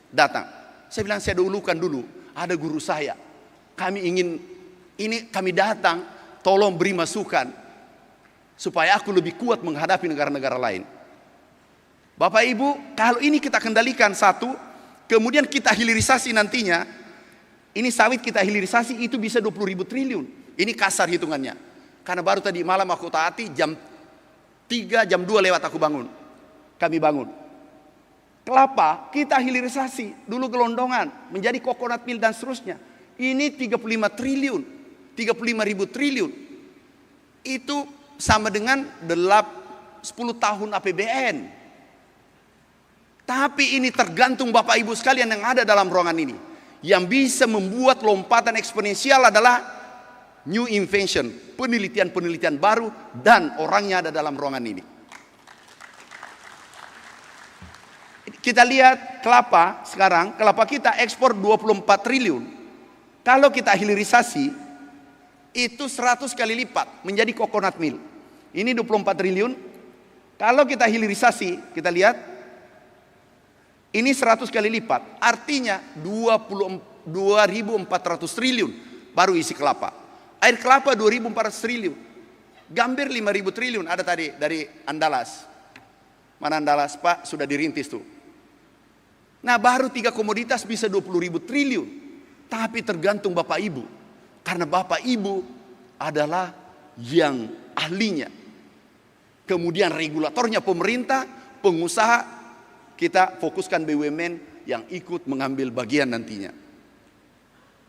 datang. Saya bilang saya dahulukan dulu, ada guru saya. Kami datang, tolong beri masukan supaya aku lebih kuat menghadapi negara-negara lain. Bapak Ibu, kalau ini kita kendalikan satu, kemudian kita hilirisasi nantinya, ini sawit kita hilirisasi itu bisa 20.000 triliun. Ini kasar hitungannya. Karena baru tadi malam aku taati jam 3, jam 2 lewat aku bangun. Kami bangun. Kelapa kita hilirisasi, dulu gelondongan, menjadi coconut milk dan seterusnya. Ini 35 triliun, 35.000 triliun. Itu sama dengan 10 tahun APBN. Tapi ini tergantung Bapak Ibu sekalian yang ada dalam ruangan ini. Yang bisa membuat lompatan eksponensial adalah new invention, penelitian-penelitian baru, dan orangnya ada dalam ruangan ini. Kita lihat kelapa sekarang, kelapa kita ekspor 24 triliun. Kalau kita hilirisasi, itu 100 kali lipat menjadi coconut milk. Ini 24 triliun. Kalau kita hilirisasi, kita lihat, ini 100 kali lipat. Artinya 2.400 triliun baru isi kelapa. Air kelapa 2.400 triliun. Gambir 5.000 triliun ada tadi dari Andalas. Mana Andalas, Pak? Sudah dirintis tuh. Nah, baru 3 komoditas bisa 20.000 triliun. Tapi tergantung Bapak Ibu. Karena Bapak Ibu adalah yang ahlinya. Kemudian regulatornya pemerintah, pengusaha, kita fokuskan BUMN yang ikut mengambil bagian nantinya.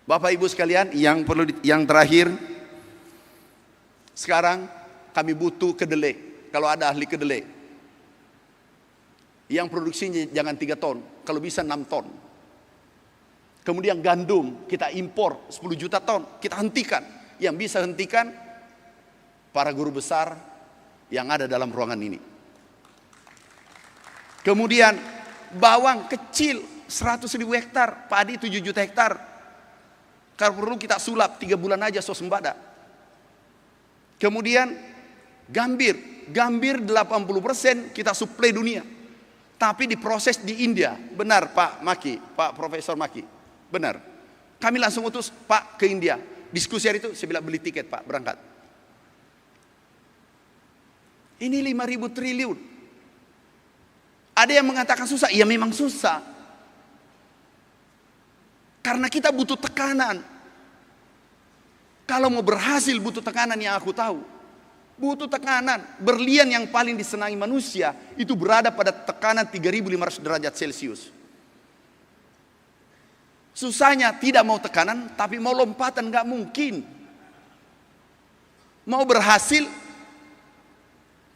Bapak Ibu sekalian, yang terakhir, sekarang kami butuh kedelai. Kalau ada ahli kedelai, yang produksinya jangan 3 ton, kalau bisa 6 ton. Kemudian gandum, kita impor 10 juta ton, kita hentikan. Yang bisa hentikan, para guru besar yang ada dalam ruangan ini. Kemudian bawang kecil, 100.000 hektar, padi 7 juta hektar. Kalau perlu kita sulap 3 bulan aja swasembada. Kemudian gambir 80% kita suplai dunia. Tapi diproses di India. Benar Pak Maki, Pak Profesor Maki. Benar. Kami langsung utus Pak ke India. Diskusi hari itu, saya bilang beli tiket Pak, berangkat. Ini 5.000 triliun. Ada yang mengatakan susah, iya memang susah. Karena kita butuh tekanan. Kalau mau berhasil butuh tekanan yang aku tahu. Butuh tekanan. Berlian yang paling disenangi manusia itu berada pada tekanan 3.500 derajat Celcius. Susahnya tidak mau tekanan, tapi mau lompatan nggak mungkin. Mau berhasil,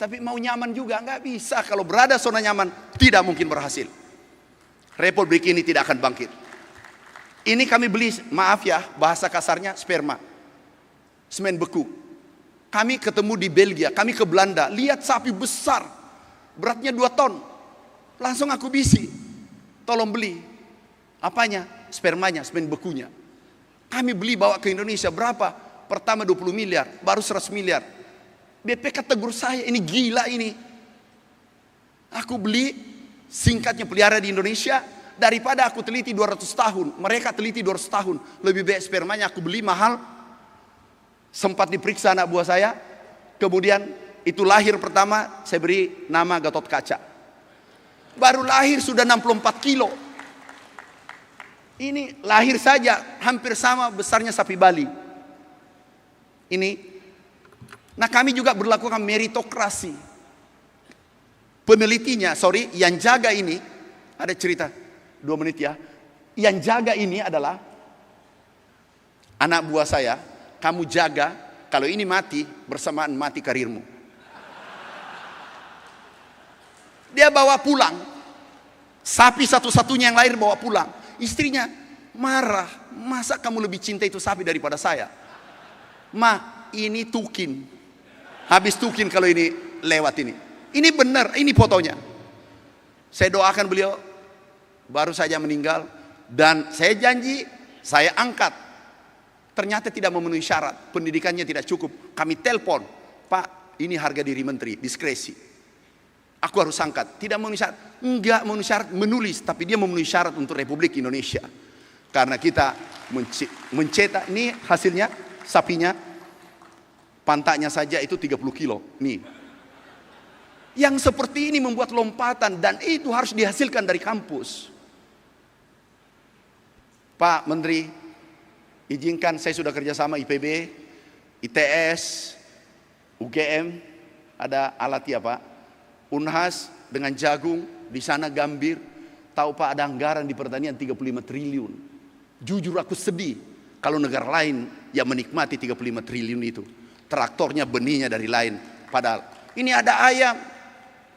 tapi mau nyaman juga nggak bisa. Kalau berada zona nyaman, tidak mungkin berhasil. Republik ini tidak akan bangkit. Ini kami beli, maaf ya, bahasa kasarnya sperma, semen beku. Kami ketemu di Belgia, kami ke Belanda, lihat sapi besar, beratnya 2 ton. Langsung aku bisi, tolong beli. Apanya? Spermanya, semen bekunya. Kami beli bawa ke Indonesia, berapa? Pertama 20 miliar, baru 100 miliar. BPK tegur saya, ini gila ini. Aku beli, singkatnya pelihara di Indonesia, daripada aku teliti 200 tahun. Mereka teliti 200 tahun. Lebih baik spermanya aku beli mahal. Sempat diperiksa anak buah saya. Kemudian itu lahir pertama, saya beri nama Gatot Kaca. Baru lahir sudah 64 kilo. Ini lahir saja hampir sama besarnya sapi Bali. Ini. Nah, kami juga berlakukan meritokrasi. Penelitinya, yang jaga ini, ada cerita 2 menit ya. Yang jaga ini adalah anak buah saya. Kamu jaga, kalau ini mati, bersamaan mati karirmu. Dia bawa pulang. Sapi satu-satunya yang lahir bawa pulang. Istrinya marah. Masa kamu lebih cinta itu sapi daripada saya? Ma, ini tukin. Habis tukin kalau ini lewat ini. Ini benar, ini fotonya. Saya doakan beliau, baru saja meninggal. Dan saya janji, saya angkat. Ternyata tidak memenuhi syarat, pendidikannya tidak cukup. Kami telepon, Pak, ini harga diri menteri, diskresi. Aku harus angkat, tidak memenuhi syarat. Enggak memenuhi syarat, menulis, tapi dia memenuhi syarat untuk Republik Indonesia. Karena kita mencetak, ini hasilnya, sapinya, pantatnya saja itu 30 kilo. Nih. Yang seperti ini membuat lompatan, dan itu harus dihasilkan dari kampus. Pak Menteri, izinkan saya sudah kerjasama IPB, ITS, UGM, ada alat ya Pak, Unhas dengan jagung, di sana gambir. Tahu Pak, ada anggaran di pertanian 35 triliun. Jujur aku sedih kalau negara lain yang menikmati 35 triliun itu. Traktornya, benihnya dari lain. Padahal ini ada ayam.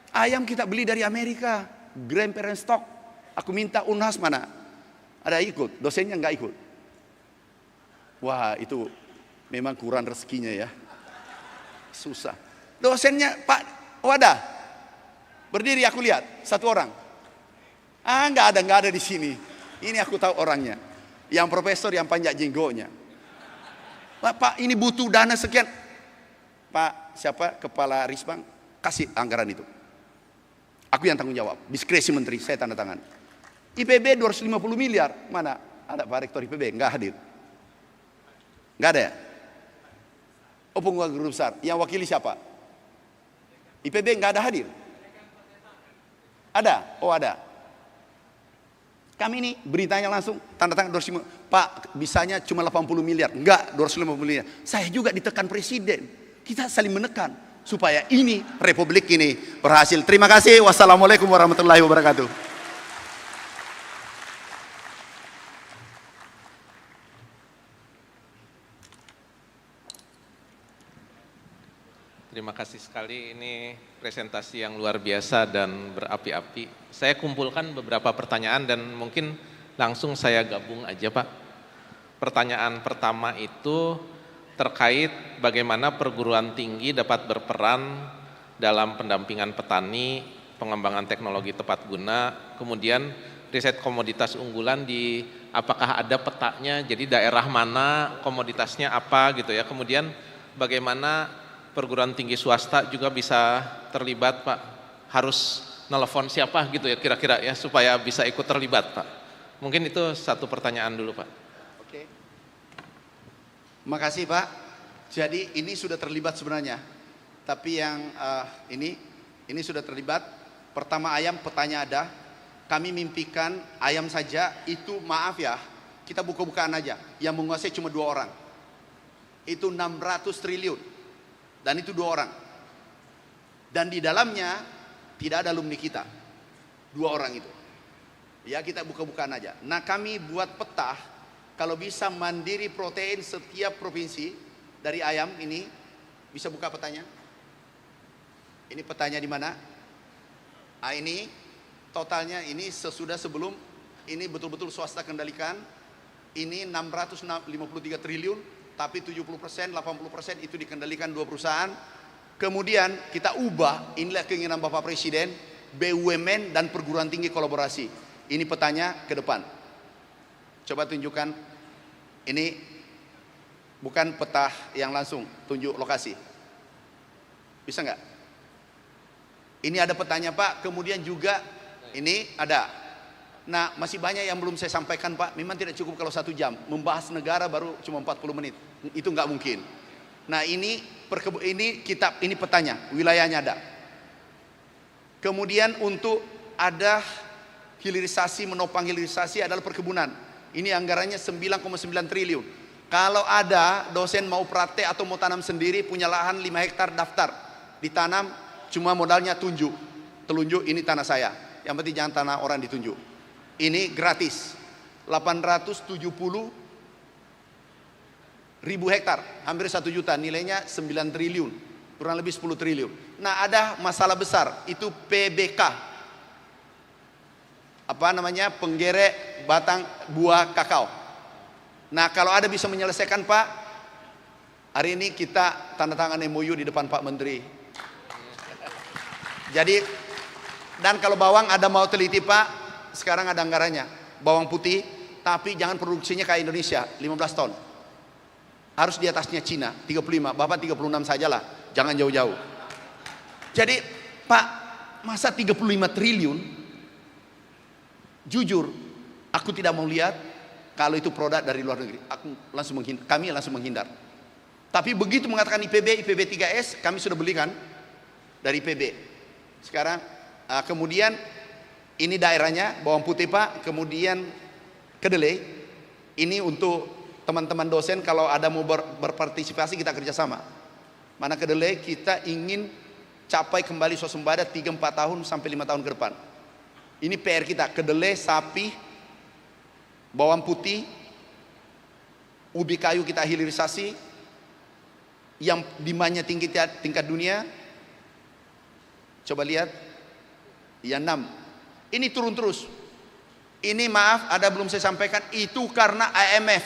Ayam kita beli dari Amerika, grandparent stock. Aku minta Unhas mana? Ada ikut, dosennya nggak ikut. Wah, itu Memang kurang rezekinya ya. Susah. Dosennya Pak Wada. Berdiri aku lihat, satu orang. Nggak ada di sini. Ini aku tahu orangnya. Yang profesor yang panjang jenggonya. Pak, ini butuh dana sekian. Pak, siapa? Kepala Risbang, kasih anggaran itu. Aku yang tanggung jawab. Diskresi menteri, saya tanda tangan. IPB 250 miliar. Mana? Ada Pak Rektor IPB? Nggak hadir. Nggak ada ya? Oh, pengusaha guru besar. Yang wakili siapa? IPB nggak ada hadir. Ada? Oh, ada. Kami ini beritanya langsung tanda tangan 250. Pak, bisanya cuma 80 miliar. Enggak, 250 miliar. Saya juga ditekan presiden. Kita saling menekan supaya ini republik ini berhasil. Terima kasih. Wassalamualaikum warahmatullahi wabarakatuh. Terima kasih sekali, ini presentasi yang luar biasa dan berapi-api. Saya kumpulkan beberapa pertanyaan dan mungkin langsung saya gabung aja Pak. Pertanyaan pertama itu terkait bagaimana perguruan tinggi dapat berperan dalam pendampingan petani, pengembangan teknologi tepat guna, kemudian riset komoditas unggulan di apakah ada petanya, jadi daerah mana, komoditasnya apa gitu ya. Kemudian bagaimana perguruan tinggi swasta juga bisa terlibat Pak, harus nelpon siapa gitu ya kira-kira ya supaya bisa ikut terlibat Pak. Mungkin itu satu pertanyaan dulu Pak. Oke. Makasih Pak. Jadi ini sudah terlibat sebenarnya. Tapi yang ini sudah terlibat. Pertama ayam, petanya ada. Kami mimpikan ayam saja itu maaf ya, kita buka-bukaan aja. Yang menguasai cuma 2 orang. Itu 600 triliun. Dan itu 2 orang. Dan di dalamnya tidak ada alumni kita. 2 orang itu. Ya kita buka-bukaan aja. Nah kami buat peta, kalau bisa mandiri protein setiap provinsi dari ayam ini, bisa buka petanya. Ini petanya di mana? Ini totalnya ini sesudah sebelum, ini betul-betul swasta kendalikan. Ini 653 triliun. Tapi 70%, 80% itu dikendalikan 2 perusahaan. Kemudian kita ubah, inilah keinginan Bapak Presiden, BUMN dan perguruan tinggi kolaborasi. Ini petanya ke depan. Coba tunjukkan, ini bukan peta yang langsung, tunjuk lokasi. Bisa nggak? Ini ada petanya Pak, kemudian juga ini ada. Nah masih banyak yang belum saya sampaikan Pak, memang tidak cukup kalau 1 jam. Membahas negara baru cuma 40 menit, itu nggak mungkin. Nah ini kitab, ini petanya, wilayahnya ada. Kemudian untuk ada hilirisasi, menopang hilirisasi adalah perkebunan. Ini anggarannya 9,9 triliun. Kalau ada dosen mau praktek atau mau tanam sendiri, punya lahan 5 hektar daftar, ditanam, cuma modalnya telunjuk ini tanah saya. Yang penting jangan tanah orang ditunjuk. Ini gratis, 870.000 hektar, hampir 1 juta, nilainya 9 triliun, kurang lebih 10 triliun. Nah ada masalah besar, itu PBK, apa namanya, penggerek batang buah kakao. Nah kalau ada bisa menyelesaikan Pak, hari ini kita tanda tangan MOU di depan Pak Menteri. Jadi, dan kalau bawang ada mau teliti Pak, sekarang ada anggarannya, bawang putih, tapi jangan produksinya kayak Indonesia, 15 ton. Harus di atasnya Cina, 35, Bapak 36 sajalah, jangan jauh-jauh. Jadi Pak, masa 35 triliun, jujur, aku tidak mau lihat kalau itu produk dari luar negeri. Kami langsung menghindar. Tapi begitu mengatakan IPB 3S, kami sudah belikan dari IPB. Sekarang, kemudian ini daerahnya, bawang putih Pak, kemudian kedelai. Ini untuk teman-teman dosen kalau ada mau berpartisipasi kita kerjasama. Mana kedelai kita ingin capai kembali swasembada 3-4 tahun sampai 5 tahun ke depan. Ini PR kita, kedelai, sapi, bawang putih, ubi kayu kita hilirisasi, yang demandnya tinggi tingkat dunia. Coba lihat, yang 6. Ini turun terus. Ini maaf, ada belum saya sampaikan, itu karena IMF.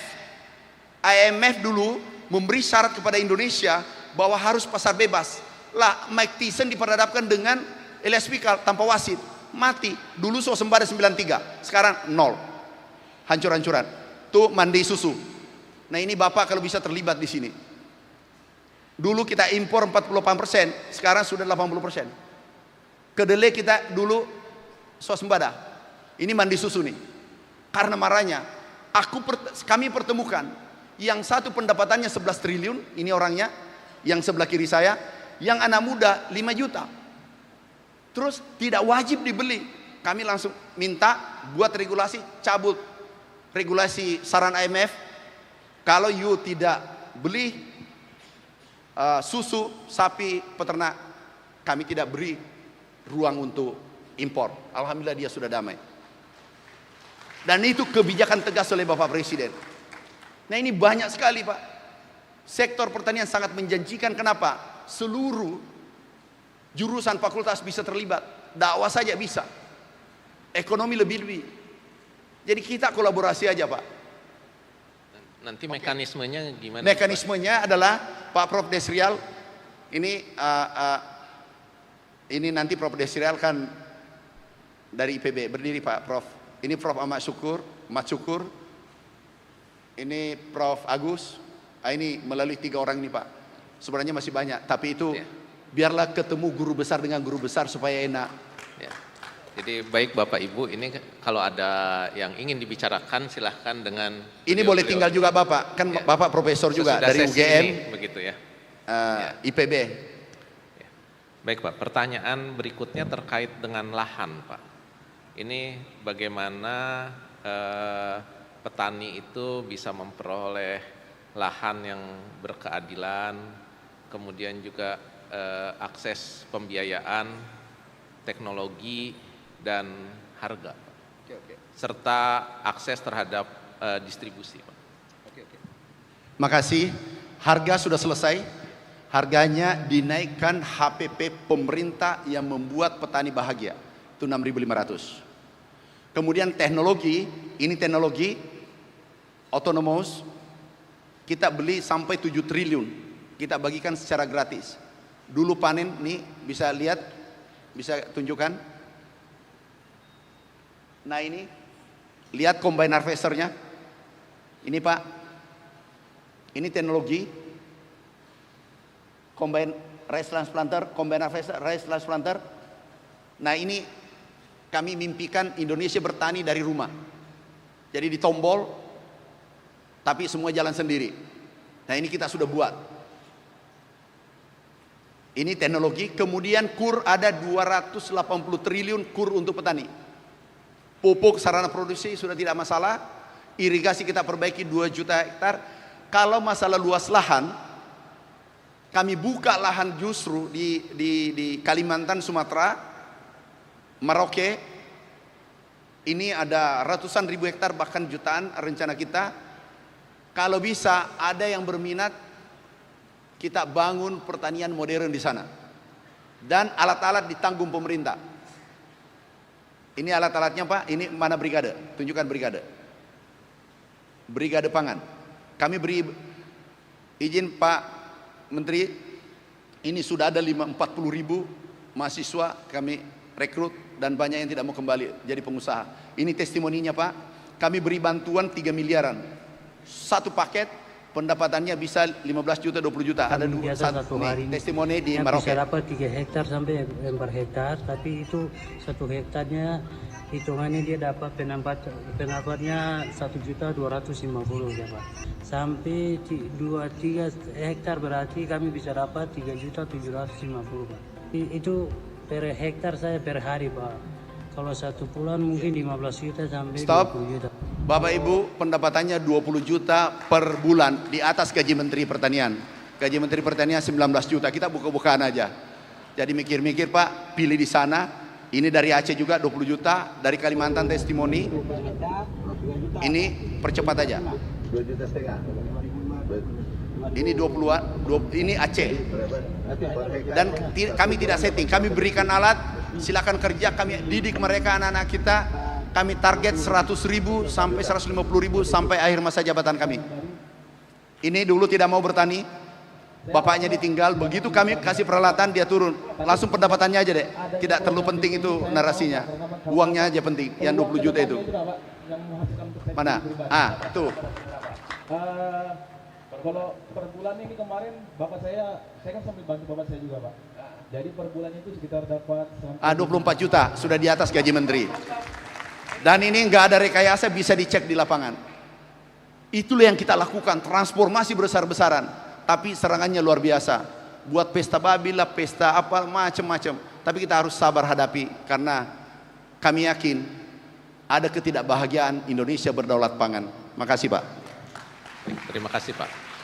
IMF dulu memberi syarat kepada Indonesia bahwa harus pasar bebas. Lah Mike Tyson diperhadapkan dengan Elias Pikal tanpa wasit, mati. Dulu swasembada 93, sekarang 0. Hancur-hancuran. Tuh mandi susu. Nah ini Bapak kalau bisa terlibat di sini. Dulu kita impor 48%, sekarang sudah 80%. Kedelai kita dulu swasembada. Ini mandi susu nih. Karena marahnya, kami pertemukan yang satu pendapatannya 11 triliun, ini orangnya, yang sebelah kiri saya, yang anak muda 5 juta. Terus tidak wajib dibeli. Kami langsung minta buat regulasi, cabut regulasi saran IMF. Kalau you tidak beli susu sapi peternak, kami tidak beri ruang untuk impor. Alhamdulillah dia sudah damai. Dan itu kebijakan tegas oleh Bapak Presiden. Nah ini banyak sekali Pak. Sektor pertanian sangat menjanjikan. Kenapa? Seluruh jurusan fakultas bisa terlibat. Dakwah saja bisa. Ekonomi lebih-lebih. Jadi kita kolaborasi aja Pak. Nanti mekanismenya gimana? Mekanismenya adalah Pak Prof Desrial. Ini nanti Prof Desrial kan dari IPB. Berdiri Pak Prof. Ini Prof Ahmad Syukur, ini Prof Agus, ini melalui 3 orang ini Pak. Sebenarnya masih banyak, tapi itu biarlah ketemu guru besar dengan guru besar supaya enak. Ya. Jadi baik Bapak Ibu, ini kalau ada yang ingin dibicarakan silahkan dengan. Ini boleh tinggal juga Bapak, kan ya. Bapak profesor juga sesudah dari UGM, ini, begitu ya. IPB. Ya. Baik Pak, pertanyaan berikutnya terkait dengan lahan Pak. Ini bagaimana petani itu bisa memperoleh lahan yang berkeadilan, kemudian juga akses pembiayaan, teknologi, dan harga, serta akses terhadap distribusi. Makasih, harga sudah selesai, harganya dinaikkan HPP pemerintah yang membuat petani bahagia. Itu 6.500. Kemudian teknologi, ini teknologi autonomous, kita beli sampai 7 triliun, kita bagikan secara gratis. Dulu panen, nih bisa lihat, bisa tunjukkan. Nah ini, lihat combine harvesternya. Ini Pak, ini teknologi combine rice transplanter, combine harvester, rice transplanter. Nah ini kami mimpikan Indonesia bertani dari rumah. Jadi di tombol, tapi semua jalan sendiri. Nah ini kita sudah buat. Ini teknologi. Kemudian KUR ada 280 triliun KUR untuk petani. Pupuk sarana produksi sudah tidak masalah. Irigasi kita perbaiki 2 juta hektar. Kalau masalah luas lahan, kami buka lahan justru di Kalimantan, Sumatera, Merauke. Ini ada ratusan ribu hektar bahkan jutaan rencana kita. Kalau bisa ada yang berminat, kita bangun pertanian modern di sana. Dan alat-alat ditanggung pemerintah. Ini alat-alatnya Pak, ini mana brigade? Tunjukkan brigade. Brigade pangan. Kami beri izin Pak Menteri, ini sudah ada 40 ribu mahasiswa kami rekrut dan banyak yang tidak mau kembali jadi pengusaha. Ini testimoninya Pak, kami beri bantuan 3 miliaran. Satu paket pendapatannya bisa 15 juta, 20 juta. Ada satu hari testimoni di Merauke. Bisa dapat 3 hektar sampai 4 hektar, tapi itu 1 hektarnya hitungannya dia dapat pendapatnya 1.250.000 ya Pak. Sampai 2-3 hektar berarti kami bisa dapat 3.750.000 Pak. Itu per hektar saya per hari Pak. Kalau 1 bulan mungkin 15 juta sampai 20 juta. Bapak Ibu pendapatannya 20 juta per bulan di atas gaji Menteri Pertanian. Gaji Menteri Pertanian 19 juta, kita buka-bukaan aja. Jadi mikir-mikir Pak, pilih di sana. Ini dari Aceh juga 20 juta, dari Kalimantan testimoni. Ini percepat aja. 2,5 juta. Ini 20, ini Aceh. Dan kami tidak setting, kami berikan alat, silakan kerja, kami didik mereka anak-anak kita. Kami target 100.000 sampai 150.000 sampai akhir masa jabatan kami. Ini dulu tidak mau bertani, bapaknya ditinggal, begitu kami kasih peralatan dia turun, langsung pendapatannya aja deh, tidak terlalu penting itu narasinya, uangnya aja penting, yang 20 juta itu. Mana? Tuh. Kalau per bulan ini kemarin bapak saya kan sambil bantu bapak saya juga Pak. Jadi per bulan itu sekitar dapat 24 juta, sudah di atas gaji menteri. Dan ini nggak ada rekayasa, bisa dicek di lapangan. Itulah yang kita lakukan, transformasi besar-besaran. Tapi serangannya luar biasa. Buat pesta babi lah, pesta apa, macam-macam. Tapi kita harus sabar hadapi, karena kami yakin ada ketidakbahagiaan Indonesia berdaulat pangan. Makasih Pak. Terima kasih Pak.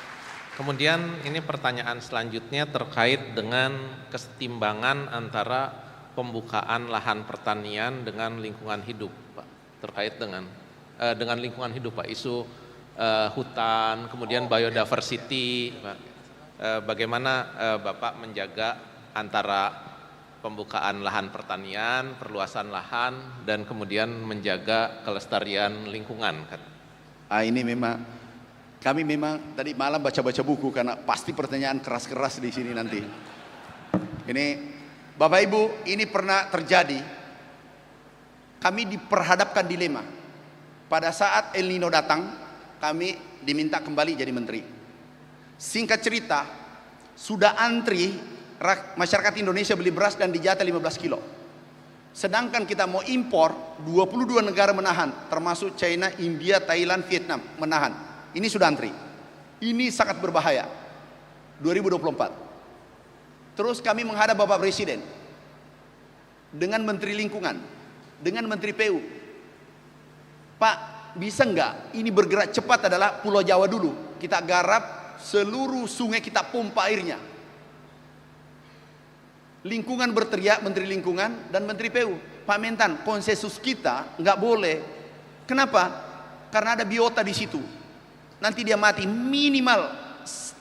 Kemudian ini pertanyaan selanjutnya terkait dengan kesetimbangan antara pembukaan lahan pertanian dengan lingkungan hidup, Pak. Terkait dengan lingkungan hidup, Pak. Isu hutan, kemudian biodiversity, Pak. Bagaimana Bapak menjaga antara pembukaan lahan pertanian, perluasan lahan, dan kemudian menjaga kelestarian lingkungan, kan? Ini memang kami memang tadi malam baca-baca buku, karena pasti pertanyaan keras-keras di sini nanti. Ini Bapak Ibu, ini pernah terjadi. Kami diperhadapkan dilema. Pada saat El Nino datang, kami diminta kembali jadi menteri. Singkat cerita, sudah antri masyarakat Indonesia beli beras dan dijatah 15 kilo. Sedangkan kita mau impor, 22 negara menahan, termasuk China, India, Thailand, Vietnam menahan. Ini sudah antri. Ini sangat berbahaya. 2024. Terus kami menghadap Bapak Presiden dengan Menteri Lingkungan, dengan Menteri PU. Pak, bisa enggak ini bergerak cepat adalah Pulau Jawa dulu. Kita garap seluruh sungai, kita pompa airnya. Lingkungan berteriak, Menteri Lingkungan dan Menteri PU. Pak Mentan, konsensus kita enggak boleh. Kenapa? Karena ada biota di situ. Nanti dia mati minimal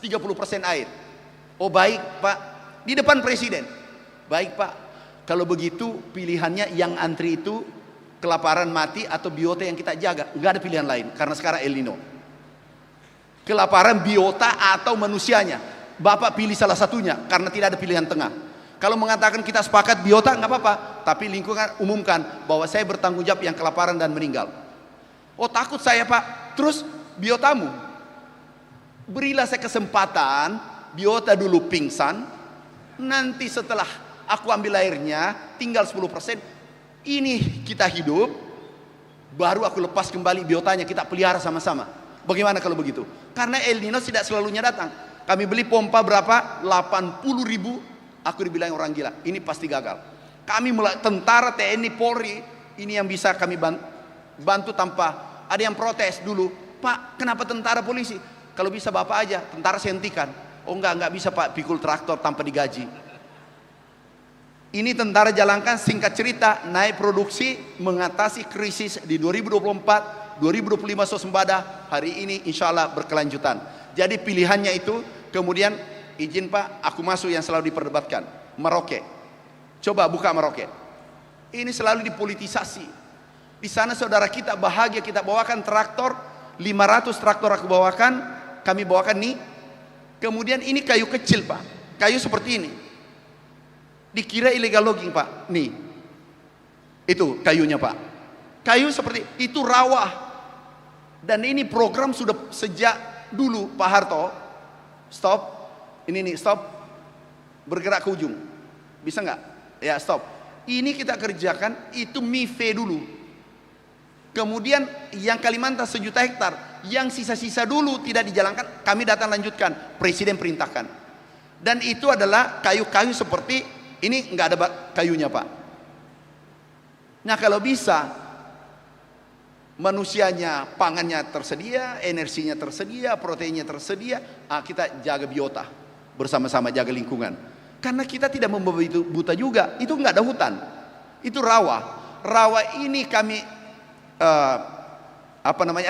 30% air. Oh baik Pak, di depan Presiden. Baik Pak, kalau begitu pilihannya yang antri itu kelaparan mati atau biota yang kita jaga. Enggak ada pilihan lain, karena sekarang El Nino. Kelaparan, biota atau manusianya. Bapak pilih salah satunya, karena tidak ada pilihan tengah. Kalau mengatakan kita sepakat biota nggak apa-apa, tapi lingkungan umumkan bahwa saya bertanggung jawab yang kelaparan dan meninggal. Oh takut saya Pak, terus biotamu, berilah saya kesempatan, biota dulu pingsan, nanti setelah aku ambil airnya, tinggal 10%, ini kita hidup, baru aku lepas kembali biotanya, kita pelihara sama-sama. Bagaimana kalau begitu? Karena El Nino tidak selalunya datang. Kami beli pompa berapa? 80.000, aku dibilang orang gila, ini pasti gagal. Kami mulai tentara, TNI, Polri, ini yang bisa kami bantu tanpa ada yang protes dulu. Pak, kenapa tentara polisi? Kalau bisa Bapak aja, tentara saya hentikan. Oh enggak bisa Pak, pikul traktor tanpa digaji. Ini tentara jalankan, singkat cerita, naik produksi, mengatasi krisis di 2024, 2025 swasembada, hari ini insya Allah berkelanjutan. Jadi pilihannya itu, kemudian izin Pak, aku masuk yang selalu diperdebatkan, Merauke. Coba buka Merauke. Ini selalu dipolitisasi. Di sana saudara kita bahagia, kita bawakan traktor, 500 traktor aku bawakan, kami bawakan nih. Kemudian ini kayu kecil Pak, kayu seperti ini. Dikira illegal logging Pak, nih. Itu kayunya Pak. Kayu seperti itu rawa. Dan ini program sudah sejak dulu Pak Harto. Stop. Ini nih, stop. Bergerak ke ujung. Bisa nggak? Ya, stop. Ini kita kerjakan, itu MIFE dulu. Kemudian yang Kalimantan 1 juta hektar, yang sisa-sisa dulu tidak dijalankan, kami datang lanjutkan, Presiden perintahkan. Dan itu adalah kayu-kayu seperti ini, nggak ada kayunya Pak. Nah kalau bisa, manusianya, pangannya tersedia, energinya tersedia, proteinnya tersedia, kita jaga biota, bersama-sama jaga lingkungan. Karena kita tidak membawa itu buta juga, itu nggak ada hutan, itu rawa. Rawa ini kami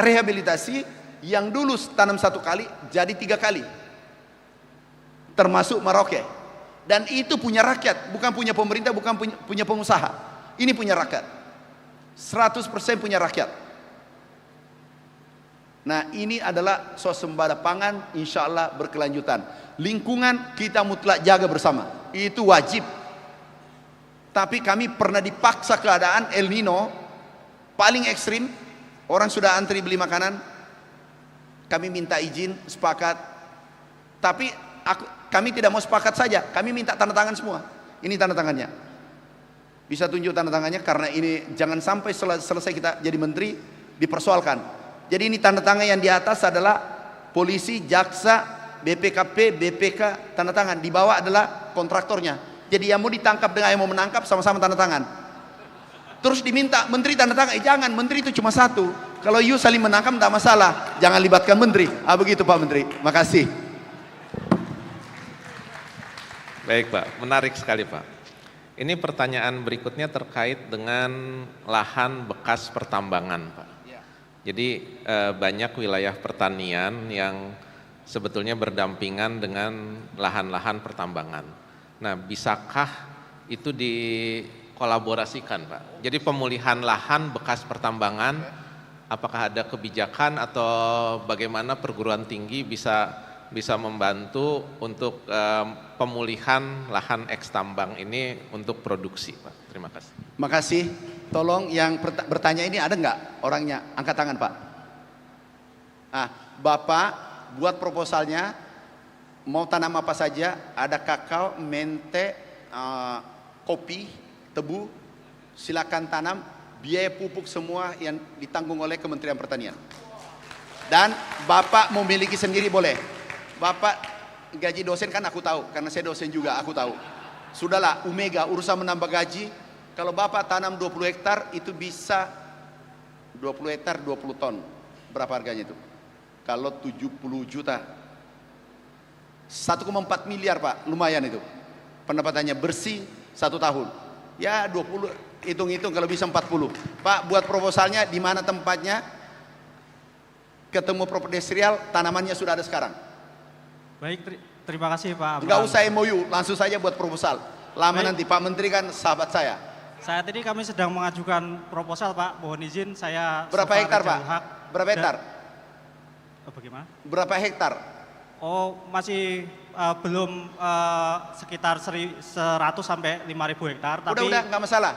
rehabilitasi, yang dulu tanam 1 kali jadi 3 kali, termasuk Merauke. Dan itu punya rakyat, bukan punya pemerintah, bukan punya pengusaha. Ini punya rakyat, 100% punya rakyat. Nah, ini adalah swasembada pangan, insya Allah berkelanjutan. Lingkungan kita mutlak jaga bersama, itu wajib. Tapi kami pernah dipaksa keadaan El Nino paling ekstrim, orang sudah antri beli makanan, kami minta izin, sepakat. Tapi kami tidak mau sepakat saja, kami minta tanda tangan semua. Ini tanda tangannya. Bisa tunjuk tanda tangannya, karena ini jangan sampai selesai kita jadi menteri dipersoalkan. Jadi ini tanda tangan yang di atas adalah polisi, jaksa, BPKP, BPK, tanda tangan. Di bawah adalah kontraktornya. Jadi yang mau ditangkap dengan yang mau menangkap sama-sama tanda tangan. Terus diminta menteri tanda tangan. Jangan, menteri itu cuma satu. Kalau you saling menangkap tidak masalah. Jangan libatkan menteri. Begitu Pak Menteri. Makasih. Baik Pak, menarik sekali Pak. Ini pertanyaan berikutnya terkait dengan lahan bekas pertambangan Pak. Jadi banyak wilayah pertanian yang sebetulnya berdampingan dengan lahan-lahan pertambangan. Nah, bisakah itu dikolaborasikan Pak? Jadi pemulihan lahan bekas pertambangan, apakah ada kebijakan atau bagaimana perguruan tinggi bisa membantu untuk pemulihan lahan eks tambang ini untuk produksi Pak? Terima kasih. Makasih. Tolong yang bertanya ini ada nggak orangnya? Angkat tangan Pak. Bapak buat proposalnya, mau tanam apa saja, ada kakao, mente, kopi, tebu, silakan tanam, biaya pupuk semua yang ditanggung oleh Kementerian Pertanian. Dan Bapak mau miliki sendiri boleh. Bapak gaji dosen kan aku tahu, karena saya dosen juga aku tahu. Sudahlah, Umega urusan menambah gaji. Kalau Bapak tanam 20 hektar itu bisa 20 hektar 20 ton. Berapa harganya itu? Kalau 70 juta 1,4 miliar Pak, lumayan itu. Pendapatannya bersih 1 tahun. Ya 20, hitung-hitung kalau bisa 40. Pak, buat proposalnya di mana tempatnya? Ketemu Propdestrial, tanamannya sudah ada sekarang. Baik, terima kasih Pak. Enggak usah MOU, langsung saja buat proposal. Lama nanti, Pak Menteri kan sahabat saya. Saat ini kami sedang mengajukan proposal Pak, mohon izin saya. Berapa hektar Pak? Berapa hektar? Bagaimana? Berapa hektar? Oh, masih belum sekitar 100 sampai 5.000 hektar. Tapi udah, nggak masalah.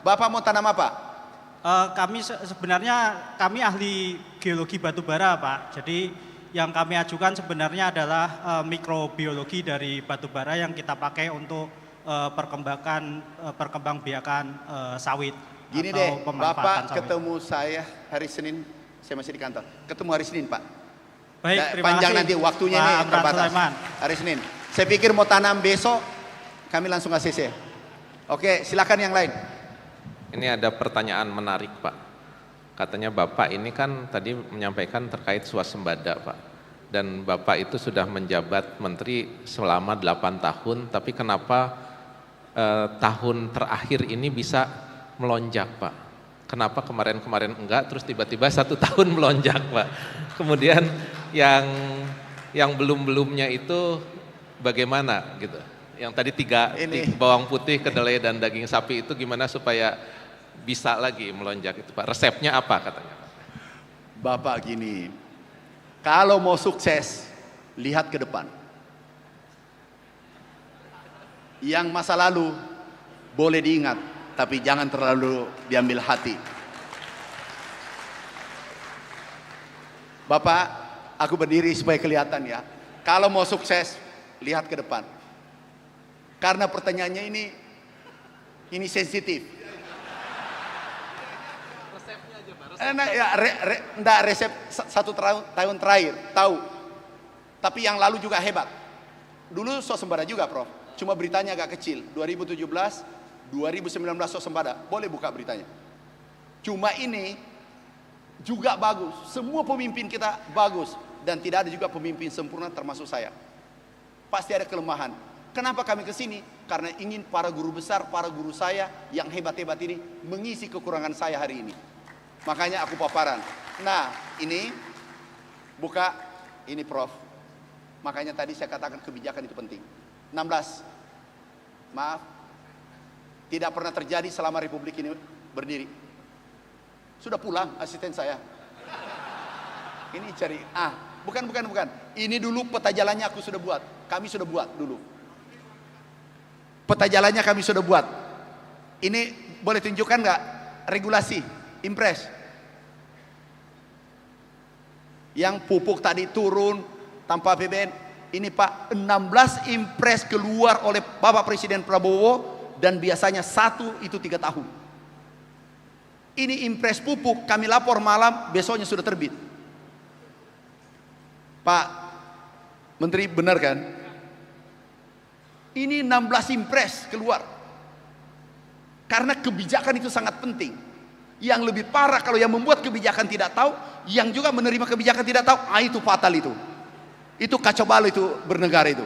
Bapak mau tanam apa? Kami sebenarnya ahli geologi batubara Pak. Jadi yang kami ajukan sebenarnya adalah mikrobiologi dari batubara yang kita pakai untuk perkembangbiakan sawit. Gini atau deh, Bapak sawit. ketemu saya hari Senin, saya masih di kantor. Ketemu hari Senin Pak. Baik, terima panjang kasih. nanti waktunya Pak ini Amran terbatas. Sulaiman. Hari Senin. Saya pikir mau tanam besok, kami langsung ACC. Oke, silakan yang lain. Ini ada pertanyaan menarik Pak. Katanya Bapak ini kan tadi menyampaikan terkait swasembada Pak. Dan Bapak itu sudah menjabat menteri selama 8 tahun, tapi kenapa tahun terakhir ini bisa melonjak Pak? Kenapa kemarin-kemarin enggak, terus tiba-tiba 1 tahun melonjak Pak? Kemudian yang belum-belumnya itu bagaimana gitu? Yang tadi tiga bawang putih, kedelai dan daging sapi itu gimana supaya bisa lagi melonjak itu Pak? Resepnya apa katanya? Bapak gini, kalau mau sukses, lihat ke depan. Yang masa lalu boleh diingat, tapi jangan terlalu diambil hati. Bapak, aku berdiri supaya kelihatan ya. Kalau mau sukses, lihat ke depan. Karena pertanyaannya ini sensitif. Resepnya aja Pak. Enggak resep 1 tahun terakhir, tahu. Tapi yang lalu juga hebat. Dulu swasembada juga Prof. Cuma beritanya agak kecil. 2017, 2019 swasembada. Boleh buka beritanya. Cuma ini juga bagus. Semua pemimpin kita bagus. Dan tidak ada juga pemimpin sempurna termasuk saya. Pasti ada kelemahan. Kenapa kami ke sini? Karena ingin para guru besar, para guru saya yang hebat-hebat ini mengisi kekurangan saya hari ini. Makanya aku paparan. Nah, ini buka, ini Prof. Makanya tadi saya katakan kebijakan itu penting. 16. Maaf. Tidak pernah terjadi selama Republik ini berdiri. Sudah pulang asisten saya. Ini cari, bukan. Ini dulu peta jalannya aku sudah buat. Kami sudah buat dulu. Peta jalannya kami sudah buat. Ini boleh tunjukkan nggak regulasi, impres? Yang pupuk tadi turun tanpa APBN. Ini Pak, 16 impres keluar oleh Bapak Presiden Prabowo dan biasanya 1 itu 3 tahun. Ini impres pupuk, kami lapor malam, besoknya sudah terbit. Pak Menteri, benar kan? Ini 16 impres keluar. Karena kebijakan itu sangat penting. Yang lebih parah kalau yang membuat kebijakan tidak tahu, yang juga menerima kebijakan tidak tahu, itu fatal itu. Itu kacau balau itu bernegara itu.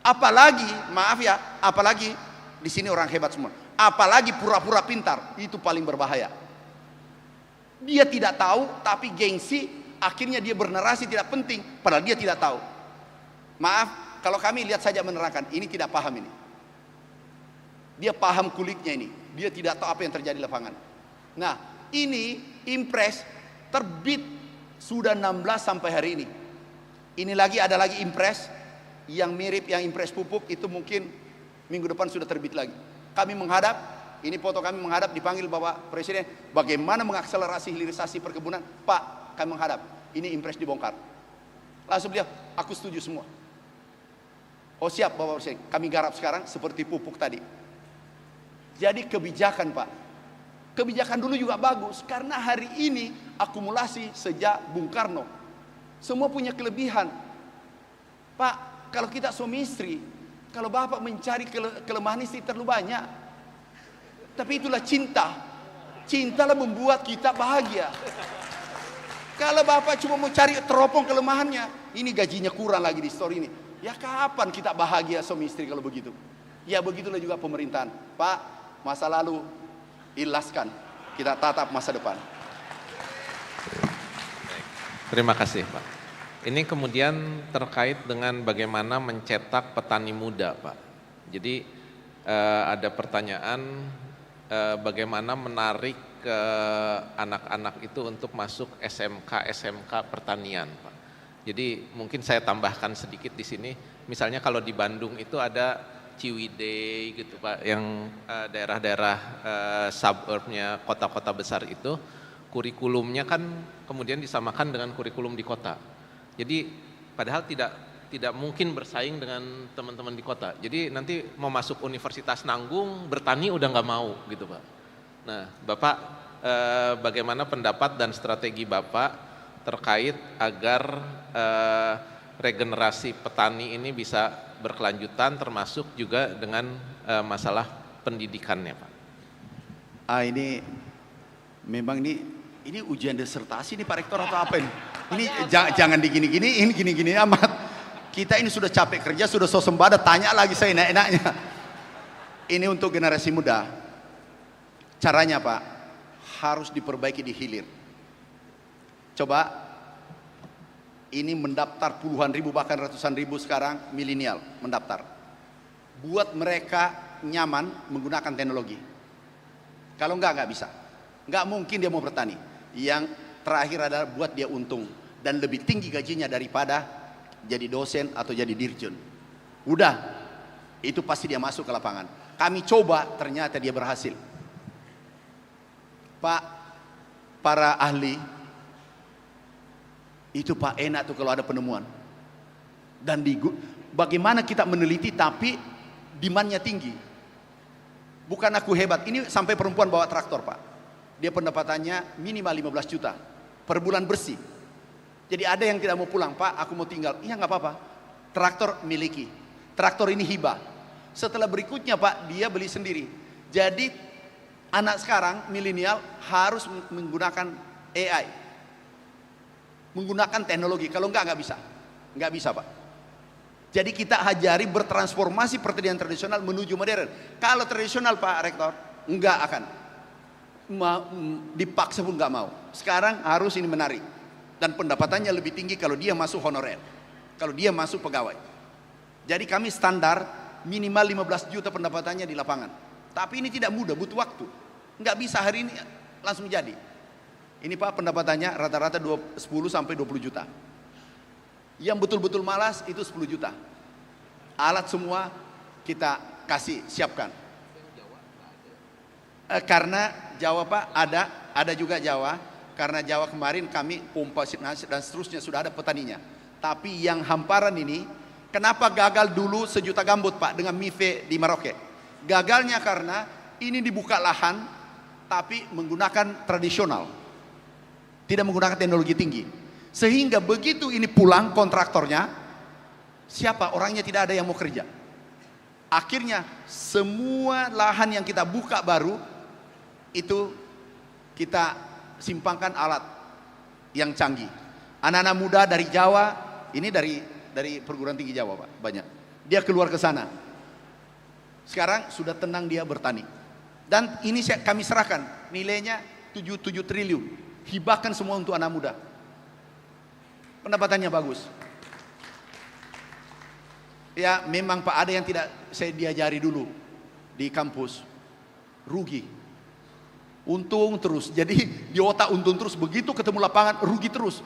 Apalagi, maaf ya, apalagi di sini orang hebat semua. Apalagi pura-pura pintar, itu paling berbahaya. Dia tidak tahu tapi gengsi, akhirnya dia bernarasi tidak penting, padahal dia tidak tahu. Maaf, kalau kami lihat saja menerangkan, ini tidak paham ini. Dia paham kulitnya ini, dia tidak tahu apa yang terjadi di lapangan. Nah, ini impres terbit sudah 16 sampai hari ini. Ini lagi ada lagi impres yang mirip yang impres pupuk itu mungkin minggu depan sudah terbit lagi. Kami menghadap, ini foto kami menghadap dipanggil Bapak Presiden, bagaimana mengakselerasi hilirisasi perkebunan. Pak, kami menghadap, ini impres dibongkar. Langsung beliau, aku setuju semua. Oh siap Bapak Presiden, kami garap sekarang seperti pupuk tadi. Jadi kebijakan Pak, kebijakan dulu juga bagus karena hari ini akumulasi sejak Bung Karno. Semua punya kelebihan. Pak, kalau kita suami istri, kalau Bapak mencari kelemahan istri terlalu banyak. Tapi itulah cinta. Cintalah membuat kita bahagia. Kalau Bapak cuma mau cari teropong kelemahannya, ini gajinya kurang lagi di story ini. Ya kapan kita bahagia suami istri kalau begitu? Ya begitulah juga pemerintahan. Pak, masa lalu ilaskan, kita tatap masa depan. Terima kasih Pak. Ini kemudian terkait dengan bagaimana mencetak petani muda Pak. Jadi ada pertanyaan bagaimana menarik ke anak-anak itu untuk masuk SMK pertanian Pak. Jadi mungkin saya tambahkan sedikit di sini. Misalnya kalau di Bandung itu ada Ciwidey gitu Pak, yang daerah-daerah suburbnya kota-kota besar itu kurikulumnya kan kemudian disamakan dengan kurikulum di kota. Jadi padahal tidak mungkin bersaing dengan teman-teman di kota. Jadi nanti mau masuk Universitas Nanggung bertani udah nggak mau gitu Pak. Nah Bapak bagaimana pendapat dan strategi Bapak terkait agar regenerasi petani ini bisa berkelanjutan termasuk juga dengan masalah pendidikannya Pak? Ini memang ini ujian disertasi nih Pak Rektor atau apa ini? Ini jangan digini-gini, ini gini-gini amat. Kita ini sudah capek kerja, sudah swasembada, tanya lagi saya enak-enaknya. Ini untuk generasi muda. Caranya Pak, harus diperbaiki di hilir. Coba, ini mendaftar puluhan ribu bahkan ratusan ribu sekarang milenial mendaftar. Buat mereka nyaman menggunakan teknologi. Kalau nggak bisa. Nggak mungkin dia mau bertani. Yang terakhir adalah buat dia untung dan lebih tinggi gajinya daripada jadi dosen atau jadi dirjen. Udah, itu pasti dia masuk ke lapangan. Kami coba, ternyata dia berhasil. Pak, para ahli, itu Pak enak tuh kalau ada penemuan. Dan bagaimana kita meneliti tapi demandnya tinggi. Bukan aku hebat, ini sampai perempuan bawa traktor Pak. Dia pendapatannya minimal 15 juta per bulan bersih. Jadi ada yang tidak mau pulang, Pak aku mau tinggal. Iya nggak apa-apa, traktor miliki. Traktor ini hibah. Setelah berikutnya Pak dia beli sendiri. Jadi anak sekarang milenial harus menggunakan AI, menggunakan teknologi. Kalau nggak bisa, nggak bisa Pak. Jadi kita ajari bertransformasi pertanian tradisional menuju modern. Kalau tradisional Pak Rektor nggak akan, dipaksa pun nggak mau. Sekarang harus ini menarik dan pendapatannya lebih tinggi kalau dia masuk honorer, kalau dia masuk pegawai. Jadi kami standar minimal 15 juta pendapatannya di lapangan. Tapi ini tidak mudah, butuh waktu. Nggak bisa hari ini langsung jadi. Ini Pak pendapatannya rata-rata 10 sampai 20 juta. Yang betul-betul malas itu 10 juta. Alat semua kita kasih, siapkan. Karena Jawa Pak ada juga Jawa. Karena Jawa kemarin kami pompa dan seterusnya sudah ada petaninya. Tapi yang hamparan ini, kenapa gagal dulu 1 juta gambut Pak dengan MIFE di Merauke? Gagalnya karena ini dibuka lahan tapi menggunakan tradisional. Tidak menggunakan teknologi tinggi. Sehingga begitu ini pulang kontraktornya, siapa? Orangnya tidak ada yang mau kerja. Akhirnya semua lahan yang kita buka baru, itu kita simpangkan alat yang canggih. Anak-anak muda dari Jawa, ini dari perguruan tinggi Jawa Pak, banyak. Dia keluar ke sana. Sekarang sudah tenang dia bertani. Dan ini kami serahkan, nilainya 7 triliun. Hibahkan semua untuk anak muda. Pendapatannya bagus. Ya memang Pak ada yang tidak saya diajari dulu di kampus. Rugi. Untung terus. Jadi di otak untung terus. Begitu ketemu lapangan rugi terus.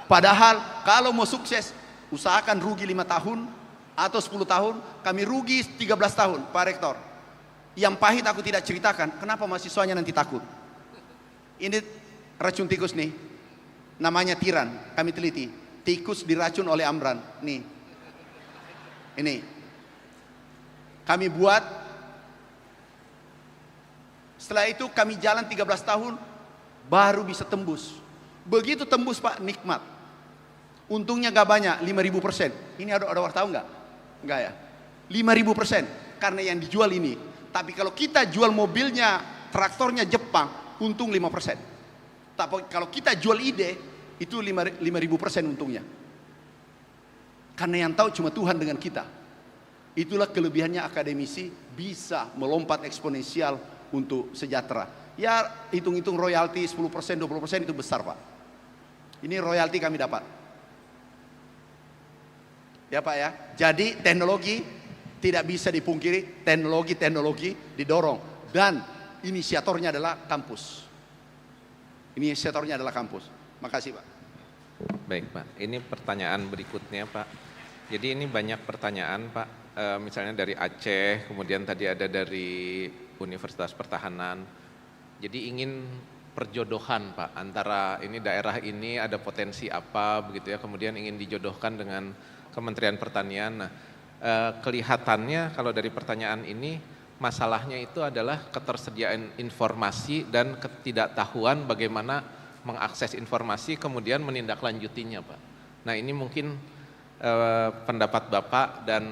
Padahal kalau mau sukses usahakan rugi 5 tahun atau 10 tahun. Kami rugi 13 tahun Pak Rektor. Yang pahit aku tidak ceritakan. Kenapa mahasiswanya nanti takut? Ini racun tikus nih, namanya tiran, kami teliti. Tikus diracun oleh Amran, nih. Ini. Kami buat, setelah itu kami jalan 13 tahun, baru bisa tembus. Begitu tembus Pak, nikmat. Untungnya gak banyak, 5.000%. Ini ada wartawan nggak? Enggak ya? 5.000%, karena yang dijual ini. Tapi kalau kita jual mobilnya, traktornya Jepang, untung 5%. Tapi kalau kita jual ide, itu 5.000% untungnya. Karena yang tahu cuma Tuhan dengan kita. Itulah kelebihannya akademisi bisa melompat eksponensial untuk sejahtera. Ya hitung-hitung royalti 10%, 20% itu besar Pak. Ini royalti kami dapat. Ya Pak ya. Jadi teknologi tidak bisa dipungkiri, teknologi didorong. Dan inisiatornya adalah kampus. Inisiatornya adalah kampus. Makasih Pak. Baik Pak, ini pertanyaan berikutnya Pak. Jadi ini banyak pertanyaan Pak, misalnya dari Aceh, kemudian tadi ada dari Universitas Pertahanan. Jadi ingin perjodohan Pak, antara ini daerah ini ada potensi apa begitu ya, kemudian ingin dijodohkan dengan Kementerian Pertanian. Nah, kelihatannya kalau dari pertanyaan ini, masalahnya itu adalah ketersediaan informasi dan ketidaktahuan bagaimana mengakses informasi kemudian menindaklanjutinya Pak. Nah ini mungkin pendapat Bapak dan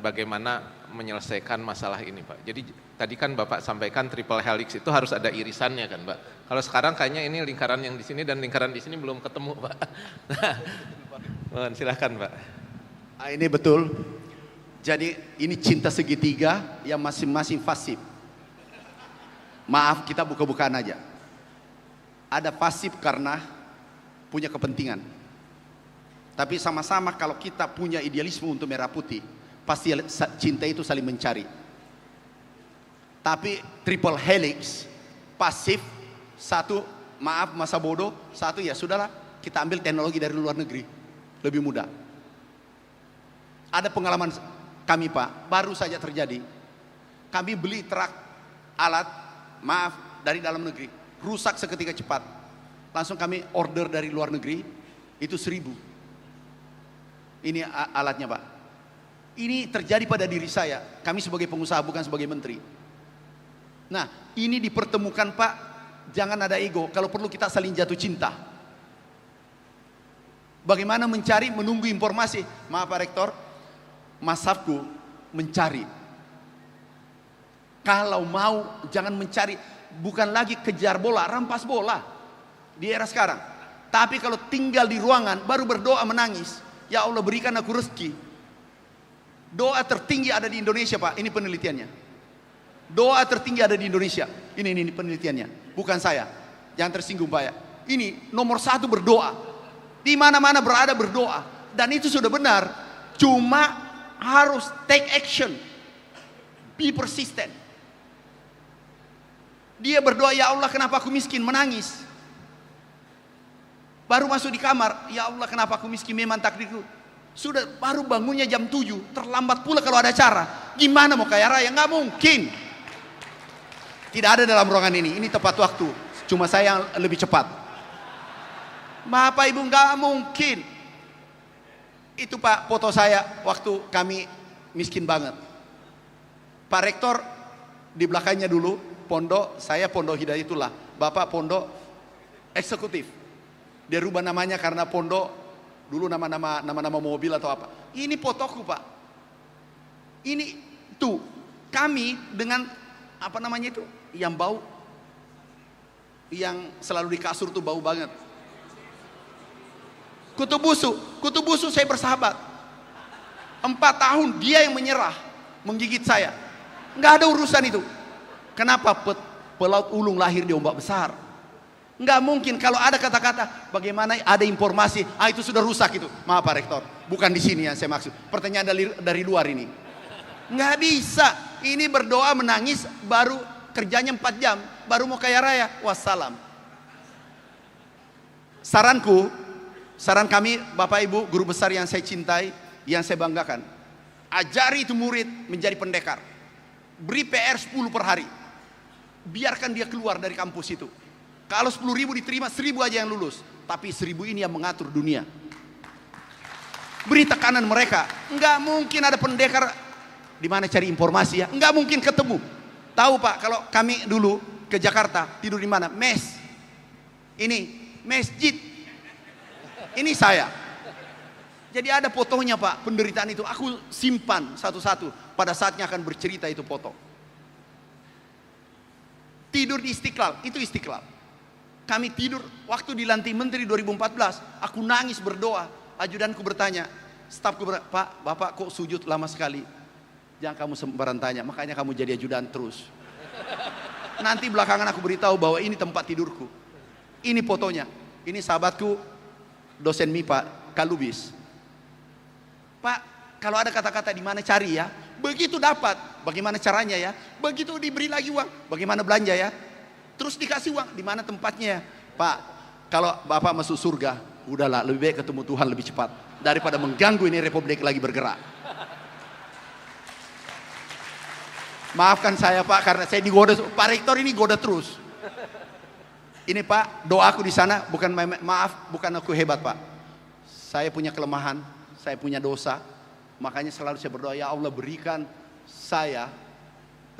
bagaimana menyelesaikan masalah ini Pak. Jadi tadi kan Bapak sampaikan triple helix itu harus ada irisannya kan Pak. Kalau sekarang kayaknya ini lingkaran yang di sini dan lingkaran di sini belum ketemu Pak. Nah, silahkan Pak. Ini betul. Jadi ini cinta segitiga yang masing-masing pasif. Maaf kita buka-bukaan aja. Ada pasif karena punya kepentingan. Tapi sama-sama kalau kita punya idealisme untuk merah putih, pasti cinta itu saling mencari. Tapi triple helix, pasif, satu maaf masa bodoh, satu ya sudahlah kita ambil teknologi dari luar negeri, lebih mudah. Ada pengalaman kami Pak, baru saja terjadi. Kami beli truk alat, maaf, dari dalam negeri. Rusak seketika cepat. Langsung kami order dari luar negeri, itu 1.000. Ini alatnya Pak. Ini terjadi pada diri saya. Kami sebagai pengusaha, bukan sebagai menteri. Nah, ini dipertemukan Pak, jangan ada ego. Kalau perlu kita saling jatuh cinta. Bagaimana mencari, menunggu informasi. Maaf Pak Rektor, Masafku mencari. Kalau mau jangan mencari, bukan lagi kejar bola, rampas bola di era sekarang. Tapi kalau tinggal di ruangan baru berdoa menangis, ya Allah berikan aku rezeki. Doa tertinggi ada di Indonesia Pak, ini penelitiannya. Doa tertinggi ada di Indonesia. Ini penelitiannya, bukan saya. Jangan tersinggung Pak ya. Ini nomor 1 berdoa. Di mana-mana berada berdoa. Dan itu sudah benar. Cuma harus take action, be persistent. Dia berdoa, ya Allah kenapa aku miskin, menangis. Baru masuk di kamar, ya Allah kenapa aku miskin, memang takdirku. Sudah baru bangunnya jam 7, terlambat pula kalau ada acara. Gimana mau kaya raya? Nggak mungkin. Tidak ada dalam ruangan ini tepat waktu. Cuma saya yang lebih cepat. Bapak Ibu, nggak mungkin. Itu Pak foto saya waktu kami miskin banget. Pak Rektor di belakangnya dulu, pondok, saya pondok Hidayatullah. Bapak pondok eksekutif. Dia rubah namanya karena pondok dulu nama mobil atau apa. Ini fotoku Pak. Ini tuh kami dengan apa namanya itu yang bau, yang selalu di kasur tuh bau banget. Kutu busu saya bersahabat. 4 tahun dia yang menyerah, menggigit saya. Nggak ada urusan itu. Kenapa pelaut ulung lahir di ombak besar? Nggak mungkin. Kalau ada kata-kata, bagaimana ada informasi, itu sudah rusak itu. Maaf Pak Rektor, bukan di sini yang saya maksud. Pertanyaan dari luar ini. Nggak bisa. Ini berdoa menangis, baru kerjanya 4 jam, baru mau kaya raya. Wassalam. Saran kami, Bapak Ibu, guru besar yang saya cintai, yang saya banggakan. Ajari itu murid menjadi pendekar. Beri PR 10 per hari. Biarkan dia keluar dari kampus itu. Kalau 10.000 diterima, 1.000 aja yang lulus. Tapi 1.000 ini yang mengatur dunia. Beri tekanan mereka. Enggak mungkin ada pendekar di mana cari informasi ya. Enggak mungkin ketemu. Tahu Pak, kalau kami dulu ke Jakarta, tidur di mana? Mes. Ini, masjid. Ini saya. Jadi ada fotonya Pak, penderitaan itu. Aku simpan satu-satu. Pada saatnya akan bercerita itu foto. Tidur di Istiqlal, itu Istiqlal. Kami tidur waktu dilantik menteri 2014. Aku nangis berdoa. Ajudanku bertanya, stafku bertanya, Pak, Bapak kok sujud lama sekali? Jangan kamu sembarangan tanya, makanya kamu jadi ajudan terus. Nanti belakangan aku beritahu bahwa ini tempat tidurku. Ini fotonya. Ini sahabatku, dosen MIPA, Kalubis. Pak, kalau ada kata-kata di mana cari ya, begitu dapat, bagaimana caranya ya, begitu diberi lagi uang, bagaimana belanja ya, terus dikasih uang, di mana tempatnya ya. Pak, kalau Bapak masuk surga, udahlah lebih baik ketemu Tuhan lebih cepat daripada mengganggu ini republik lagi bergerak. Maafkan saya Pak, karena saya digoda, Pak Rektor ini goda terus. Ini Pak, doaku di sana bukan maaf, bukan aku hebat Pak. Saya punya kelemahan, saya punya dosa. Makanya selalu saya berdoa, ya Allah berikan saya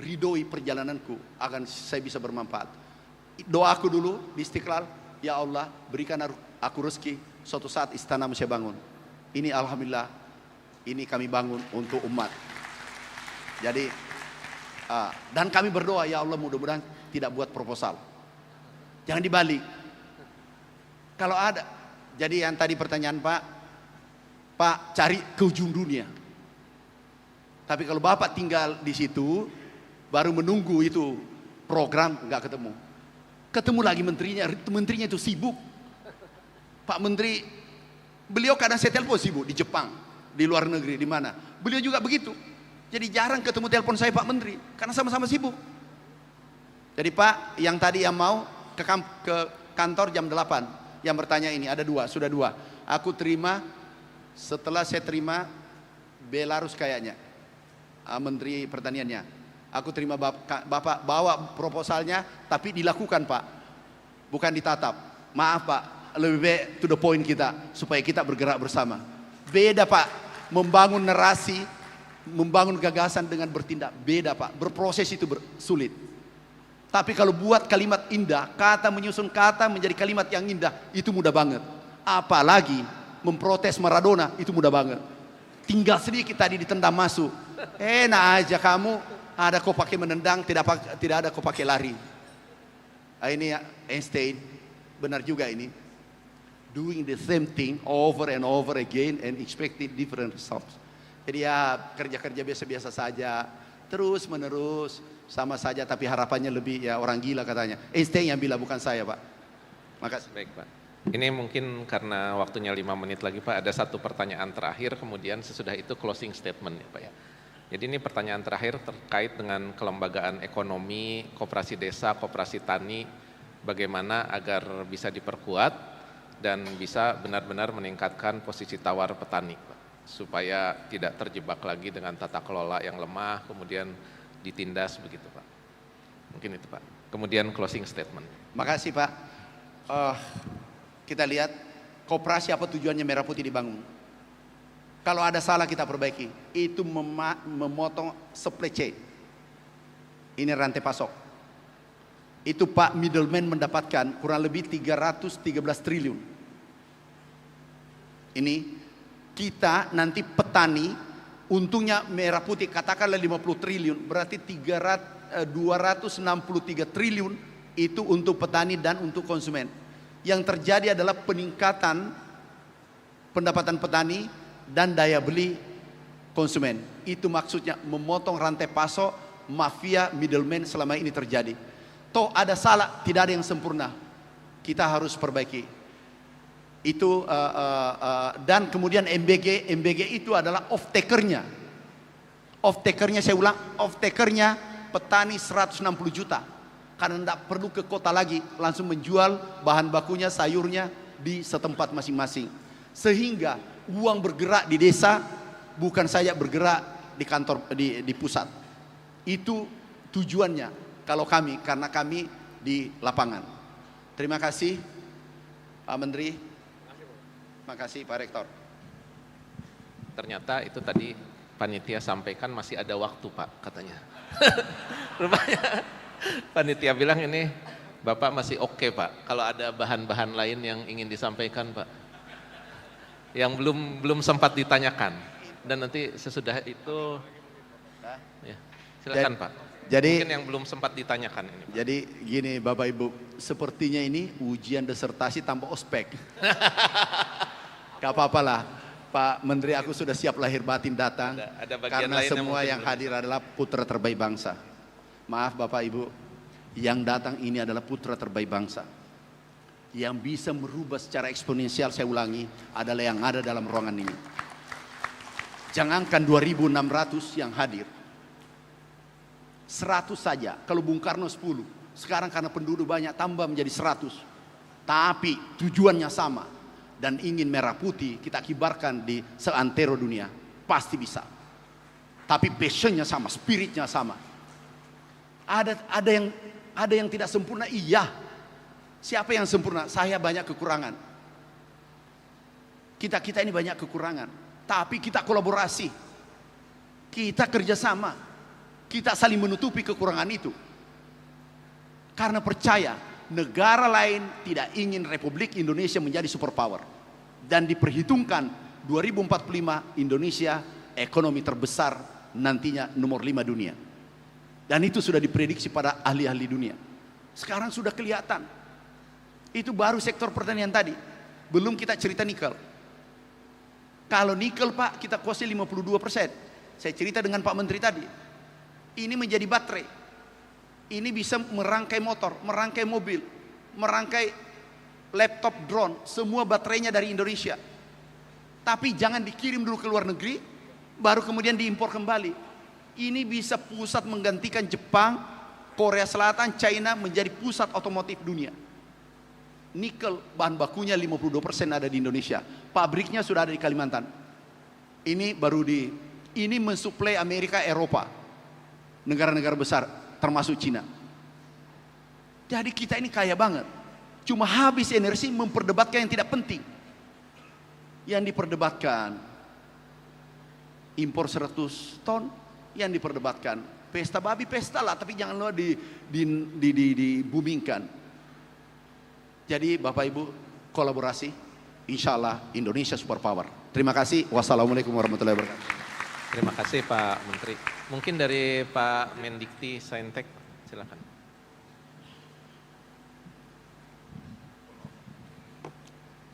ridhoi perjalananku agar saya bisa bermanfaat. Doaku dulu di Istiqlal, ya Allah berikan aku rezeki, suatu saat istana saya bangun. Ini alhamdulillah, ini kami bangun untuk umat. Jadi dan kami berdoa, ya Allah mudah-mudahan tidak buat proposal. Jangan dibalik. Kalau ada, jadi yang tadi pertanyaan Pak cari ke ujung dunia. Tapi kalau Bapak tinggal di situ, baru menunggu itu program, nggak ketemu. Ketemu lagi menterinya itu sibuk. Pak Menteri, beliau kadang saya telepon sibuk di Jepang, di luar negeri, di mana. Beliau juga begitu. Jadi jarang ketemu telepon saya Pak Menteri, karena sama-sama sibuk. Jadi Pak, yang tadi yang mau ke kantor jam 8, yang bertanya ini ada 2, sudah 2. Aku terima, setelah saya terima Belarus kayaknya, Menteri Pertaniannya. Aku terima Bapak bawa proposalnya, tapi dilakukan Pak, bukan ditatap. Maaf Pak, lebih baik to the point kita, supaya kita bergerak bersama. Beda Pak, membangun narasi, membangun gagasan dengan bertindak, beda Pak. Berproses itu sulit. Tapi kalau buat kalimat indah, kata menyusun kata menjadi kalimat yang indah, itu mudah banget. Apalagi memprotes Maradona, itu mudah banget. Tinggal sedikit tadi ditendang masuk. Enak aja kamu, ada kau pakai menendang, tidak ada kau pakai lari. Ini Einstein, benar juga ini. Doing the same thing over and over again and expecting different results. Jadi ya kerja-kerja biasa-biasa saja, terus menerus. Sama saja tapi harapannya lebih, ya orang gila katanya. Einstein yang bilang, bukan saya Pak. Makasih. Baik Pak. Ini mungkin karena waktunya 5 menit lagi Pak, ada satu pertanyaan terakhir, kemudian sesudah itu closing statement ya Pak ya. Jadi ini pertanyaan terakhir terkait dengan kelembagaan ekonomi, koperasi desa, koperasi tani, bagaimana agar bisa diperkuat dan bisa benar-benar meningkatkan posisi tawar petani, Pak, supaya tidak terjebak lagi dengan tata kelola yang lemah, kemudian ditindas begitu, Pak. Mungkin itu, Pak. Kemudian closing statement. Makasih Pak. Kita lihat koperasi apa tujuannya Merah Putih dibangun. Kalau ada salah kita perbaiki. Itu memotong supply chain. Ini rantai pasok. Itu Pak middleman mendapatkan kurang lebih 313 triliun. Ini kita nanti petani untungnya Merah Putih katakanlah 50 triliun, berarti 263 triliun itu untuk petani dan untuk konsumen. Yang terjadi adalah peningkatan pendapatan petani dan daya beli konsumen. Itu maksudnya memotong rantai pasok, mafia middleman selama ini terjadi. Toh ada salah, tidak ada yang sempurna. Kita harus perbaiki. Itu dan kemudian MBG itu adalah off takernya. Off takernya saya ulang, off takernya petani 160 juta. Karena tidak perlu ke kota lagi, langsung menjual bahan bakunya, sayurnya di setempat masing-masing. Sehingga uang bergerak di desa, bukan saja bergerak di kantor di pusat. Itu tujuannya kalau kami, karena kami di lapangan. Terima kasih Pak Menteri. Terima kasih Pak Rektor. Ternyata itu tadi panitia sampaikan masih ada waktu, Pak, katanya. Rupanya panitia bilang ini Bapak masih oke, Pak. Kalau ada bahan-bahan lain yang ingin disampaikan, Pak, yang belum sempat ditanyakan, dan nanti sesudah itu ya, silakan Pak. Jadi mungkin yang belum sempat ditanyakan ini, Pak. Jadi gini Bapak Ibu, sepertinya ini ujian disertasi tanpa ospek. Gak apa-apalah Pak Menteri, aku sudah siap lahir batin datang. Ada bagian karena lain semua yang hadir adalah putra terbaik bangsa. Maaf Bapak Ibu, yang datang ini adalah putra terbaik bangsa. Yang bisa merubah secara eksponensial, saya ulangi, adalah yang ada dalam ruangan ini. Jangankan 2.600 yang hadir, 100 saja. Kalau Bung Karno 10, sekarang karena penduduk banyak tambah menjadi 100. Tapi tujuannya sama. Dan ingin Merah Putih kita kibarkan di seantero dunia, pasti bisa. Tapi passionnya sama, spiritnya sama. Ada yang tidak sempurna, iya. Siapa yang sempurna? Saya banyak kekurangan. Kita ini banyak kekurangan. Tapi kita kolaborasi, kita kerjasama, kita saling menutupi kekurangan itu. Karena percaya negara lain tidak ingin Republik Indonesia menjadi superpower. Dan diperhitungkan 2045 Indonesia ekonomi terbesar, nantinya nomor 5 dunia. Dan itu sudah diprediksi pada ahli-ahli dunia. Sekarang sudah kelihatan. Itu baru sektor pertanian tadi. Belum kita cerita nikel. Kalau nikel Pak kita kuasai 52%. Saya cerita dengan Pak Menteri tadi. Ini menjadi baterai. Ini bisa merangkai motor, merangkai mobil, merangkai laptop, drone, semua baterainya dari Indonesia. Tapi jangan dikirim dulu ke luar negeri, baru kemudian diimpor kembali. Ini bisa pusat menggantikan Jepang, Korea Selatan, China menjadi pusat otomotif dunia. Nikel bahan bakunya 52% ada di Indonesia. Pabriknya sudah ada di Kalimantan. Ini ini mensuplai Amerika, Eropa, negara-negara besar, termasuk Cina. Jadi kita ini kaya banget. Cuma habis energi memperdebatkan yang tidak penting. Yang diperdebatkan impor 100 ton, yang diperdebatkan pesta babi, pesta lah, tapi jangan lupa dibumingkan. Jadi Bapak Ibu kolaborasi, insya Allah Indonesia superpower. Terima kasih. Wassalamualaikum warahmatullahi wabarakatuh. Terima kasih Pak Menteri. Mungkin dari Pak Mendikti Saintek, silakan.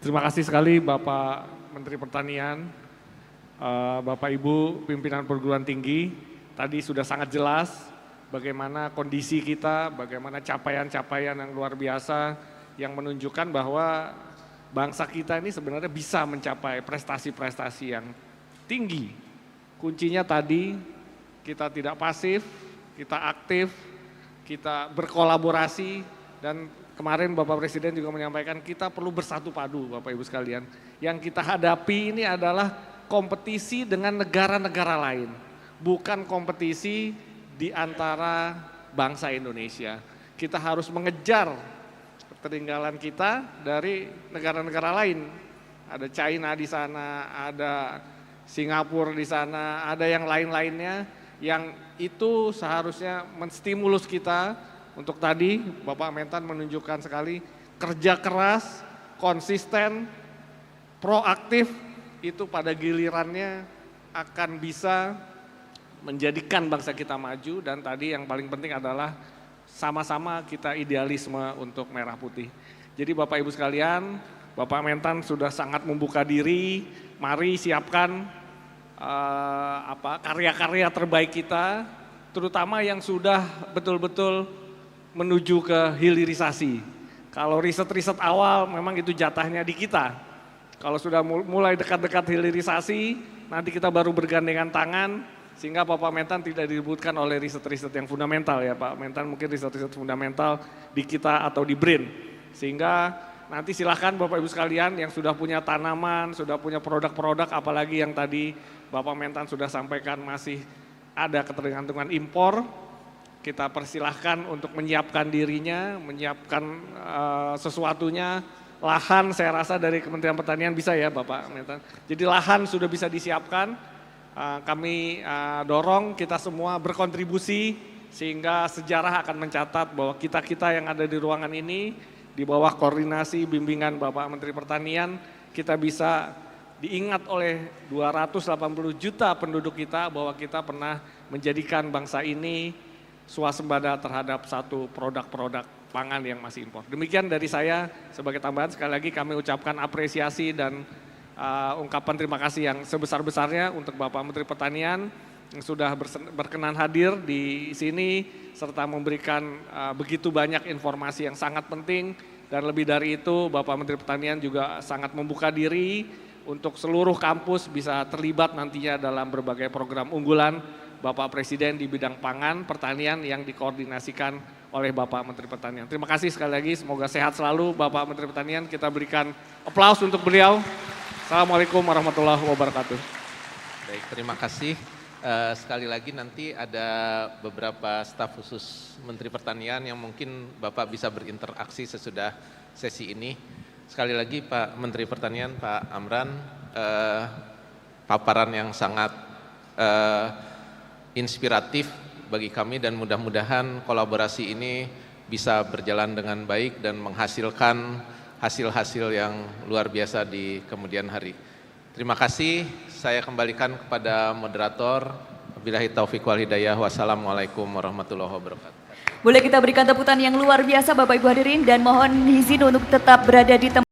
Terima kasih sekali Bapak Menteri Pertanian, Bapak Ibu pimpinan perguruan tinggi. Tadi sudah sangat jelas bagaimana kondisi kita, bagaimana capaian-capaian yang luar biasa yang menunjukkan bahwa bangsa kita ini sebenarnya bisa mencapai prestasi-prestasi yang tinggi. Kuncinya tadi kita tidak pasif, kita aktif, kita berkolaborasi, dan kemarin Bapak Presiden juga menyampaikan kita perlu bersatu padu Bapak Ibu sekalian. Yang kita hadapi ini adalah kompetisi dengan negara-negara lain, bukan kompetisi di antara bangsa Indonesia. Kita harus mengejar ketertinggalan kita dari negara-negara lain. Ada China di sana, ada Singapura di sana, ada yang lain-lainnya yang itu seharusnya menstimulus kita untuk tadi Bapak Mentan menunjukkan sekali kerja keras, konsisten, proaktif itu pada gilirannya akan bisa menjadikan bangsa kita maju dan tadi yang paling penting adalah sama-sama kita idealisme untuk merah putih. Jadi Bapak Ibu sekalian, Bapak Mentan sudah sangat membuka diri, mari siapkan karya-karya terbaik kita, terutama yang sudah betul-betul menuju ke hilirisasi. Kalau riset-riset awal memang itu jatahnya di kita. Kalau sudah mulai dekat-dekat hilirisasi, nanti kita baru bergandengan tangan, sehingga Bapak Mentan tidak diributkan oleh riset-riset yang fundamental ya Pak Mentan, mungkin riset-riset fundamental di kita atau di BRIN. Sehingga nanti silahkan Bapak Ibu sekalian yang sudah punya tanaman, sudah punya produk-produk, apalagi yang tadi Bapak Mentan sudah sampaikan masih ada ketergantungan impor, kita persilahkan untuk menyiapkan dirinya, menyiapkan sesuatunya. Lahan saya rasa dari Kementerian Pertanian bisa ya Bapak Mentan. Jadi lahan sudah bisa disiapkan, kami dorong kita semua berkontribusi sehingga sejarah akan mencatat bahwa kita-kita yang ada di ruangan ini di bawah koordinasi bimbingan Bapak Menteri Pertanian, kita bisa diingat oleh 280 juta penduduk kita bahwa kita pernah menjadikan bangsa ini swasembada terhadap satu produk-produk pangan yang masih impor. Demikian dari saya, sebagai tambahan sekali lagi kami ucapkan apresiasi dan ungkapan terima kasih yang sebesar-besarnya untuk Bapak Menteri Pertanian yang sudah berkenan hadir di sini serta memberikan begitu banyak informasi yang sangat penting dan lebih dari itu Bapak Menteri Pertanian juga sangat membuka diri untuk seluruh kampus bisa terlibat nantinya dalam berbagai program unggulan Bapak Presiden di bidang pangan, pertanian yang dikoordinasikan oleh Bapak Menteri Pertanian. Terima kasih sekali lagi, semoga sehat selalu Bapak Menteri Pertanian, kita berikan aplaus untuk beliau. Assalamualaikum warahmatullahi wabarakatuh. Baik, terima kasih. Sekali lagi nanti ada beberapa staf khusus Menteri Pertanian yang mungkin Bapak bisa berinteraksi sesudah sesi ini. Sekali lagi Pak Menteri Pertanian, Pak Amran, paparan yang sangat inspiratif bagi kami dan mudah-mudahan kolaborasi ini bisa berjalan dengan baik dan menghasilkan hasil-hasil yang luar biasa di kemudian hari. Terima kasih, saya kembalikan kepada moderator. Wabillahi taufiq wal hidayah. Wassalamualaikum warahmatullahi wabarakatuh. Boleh kita berikan tepukan yang luar biasa Bapak Ibu hadirin dan mohon izin untuk tetap berada di tempat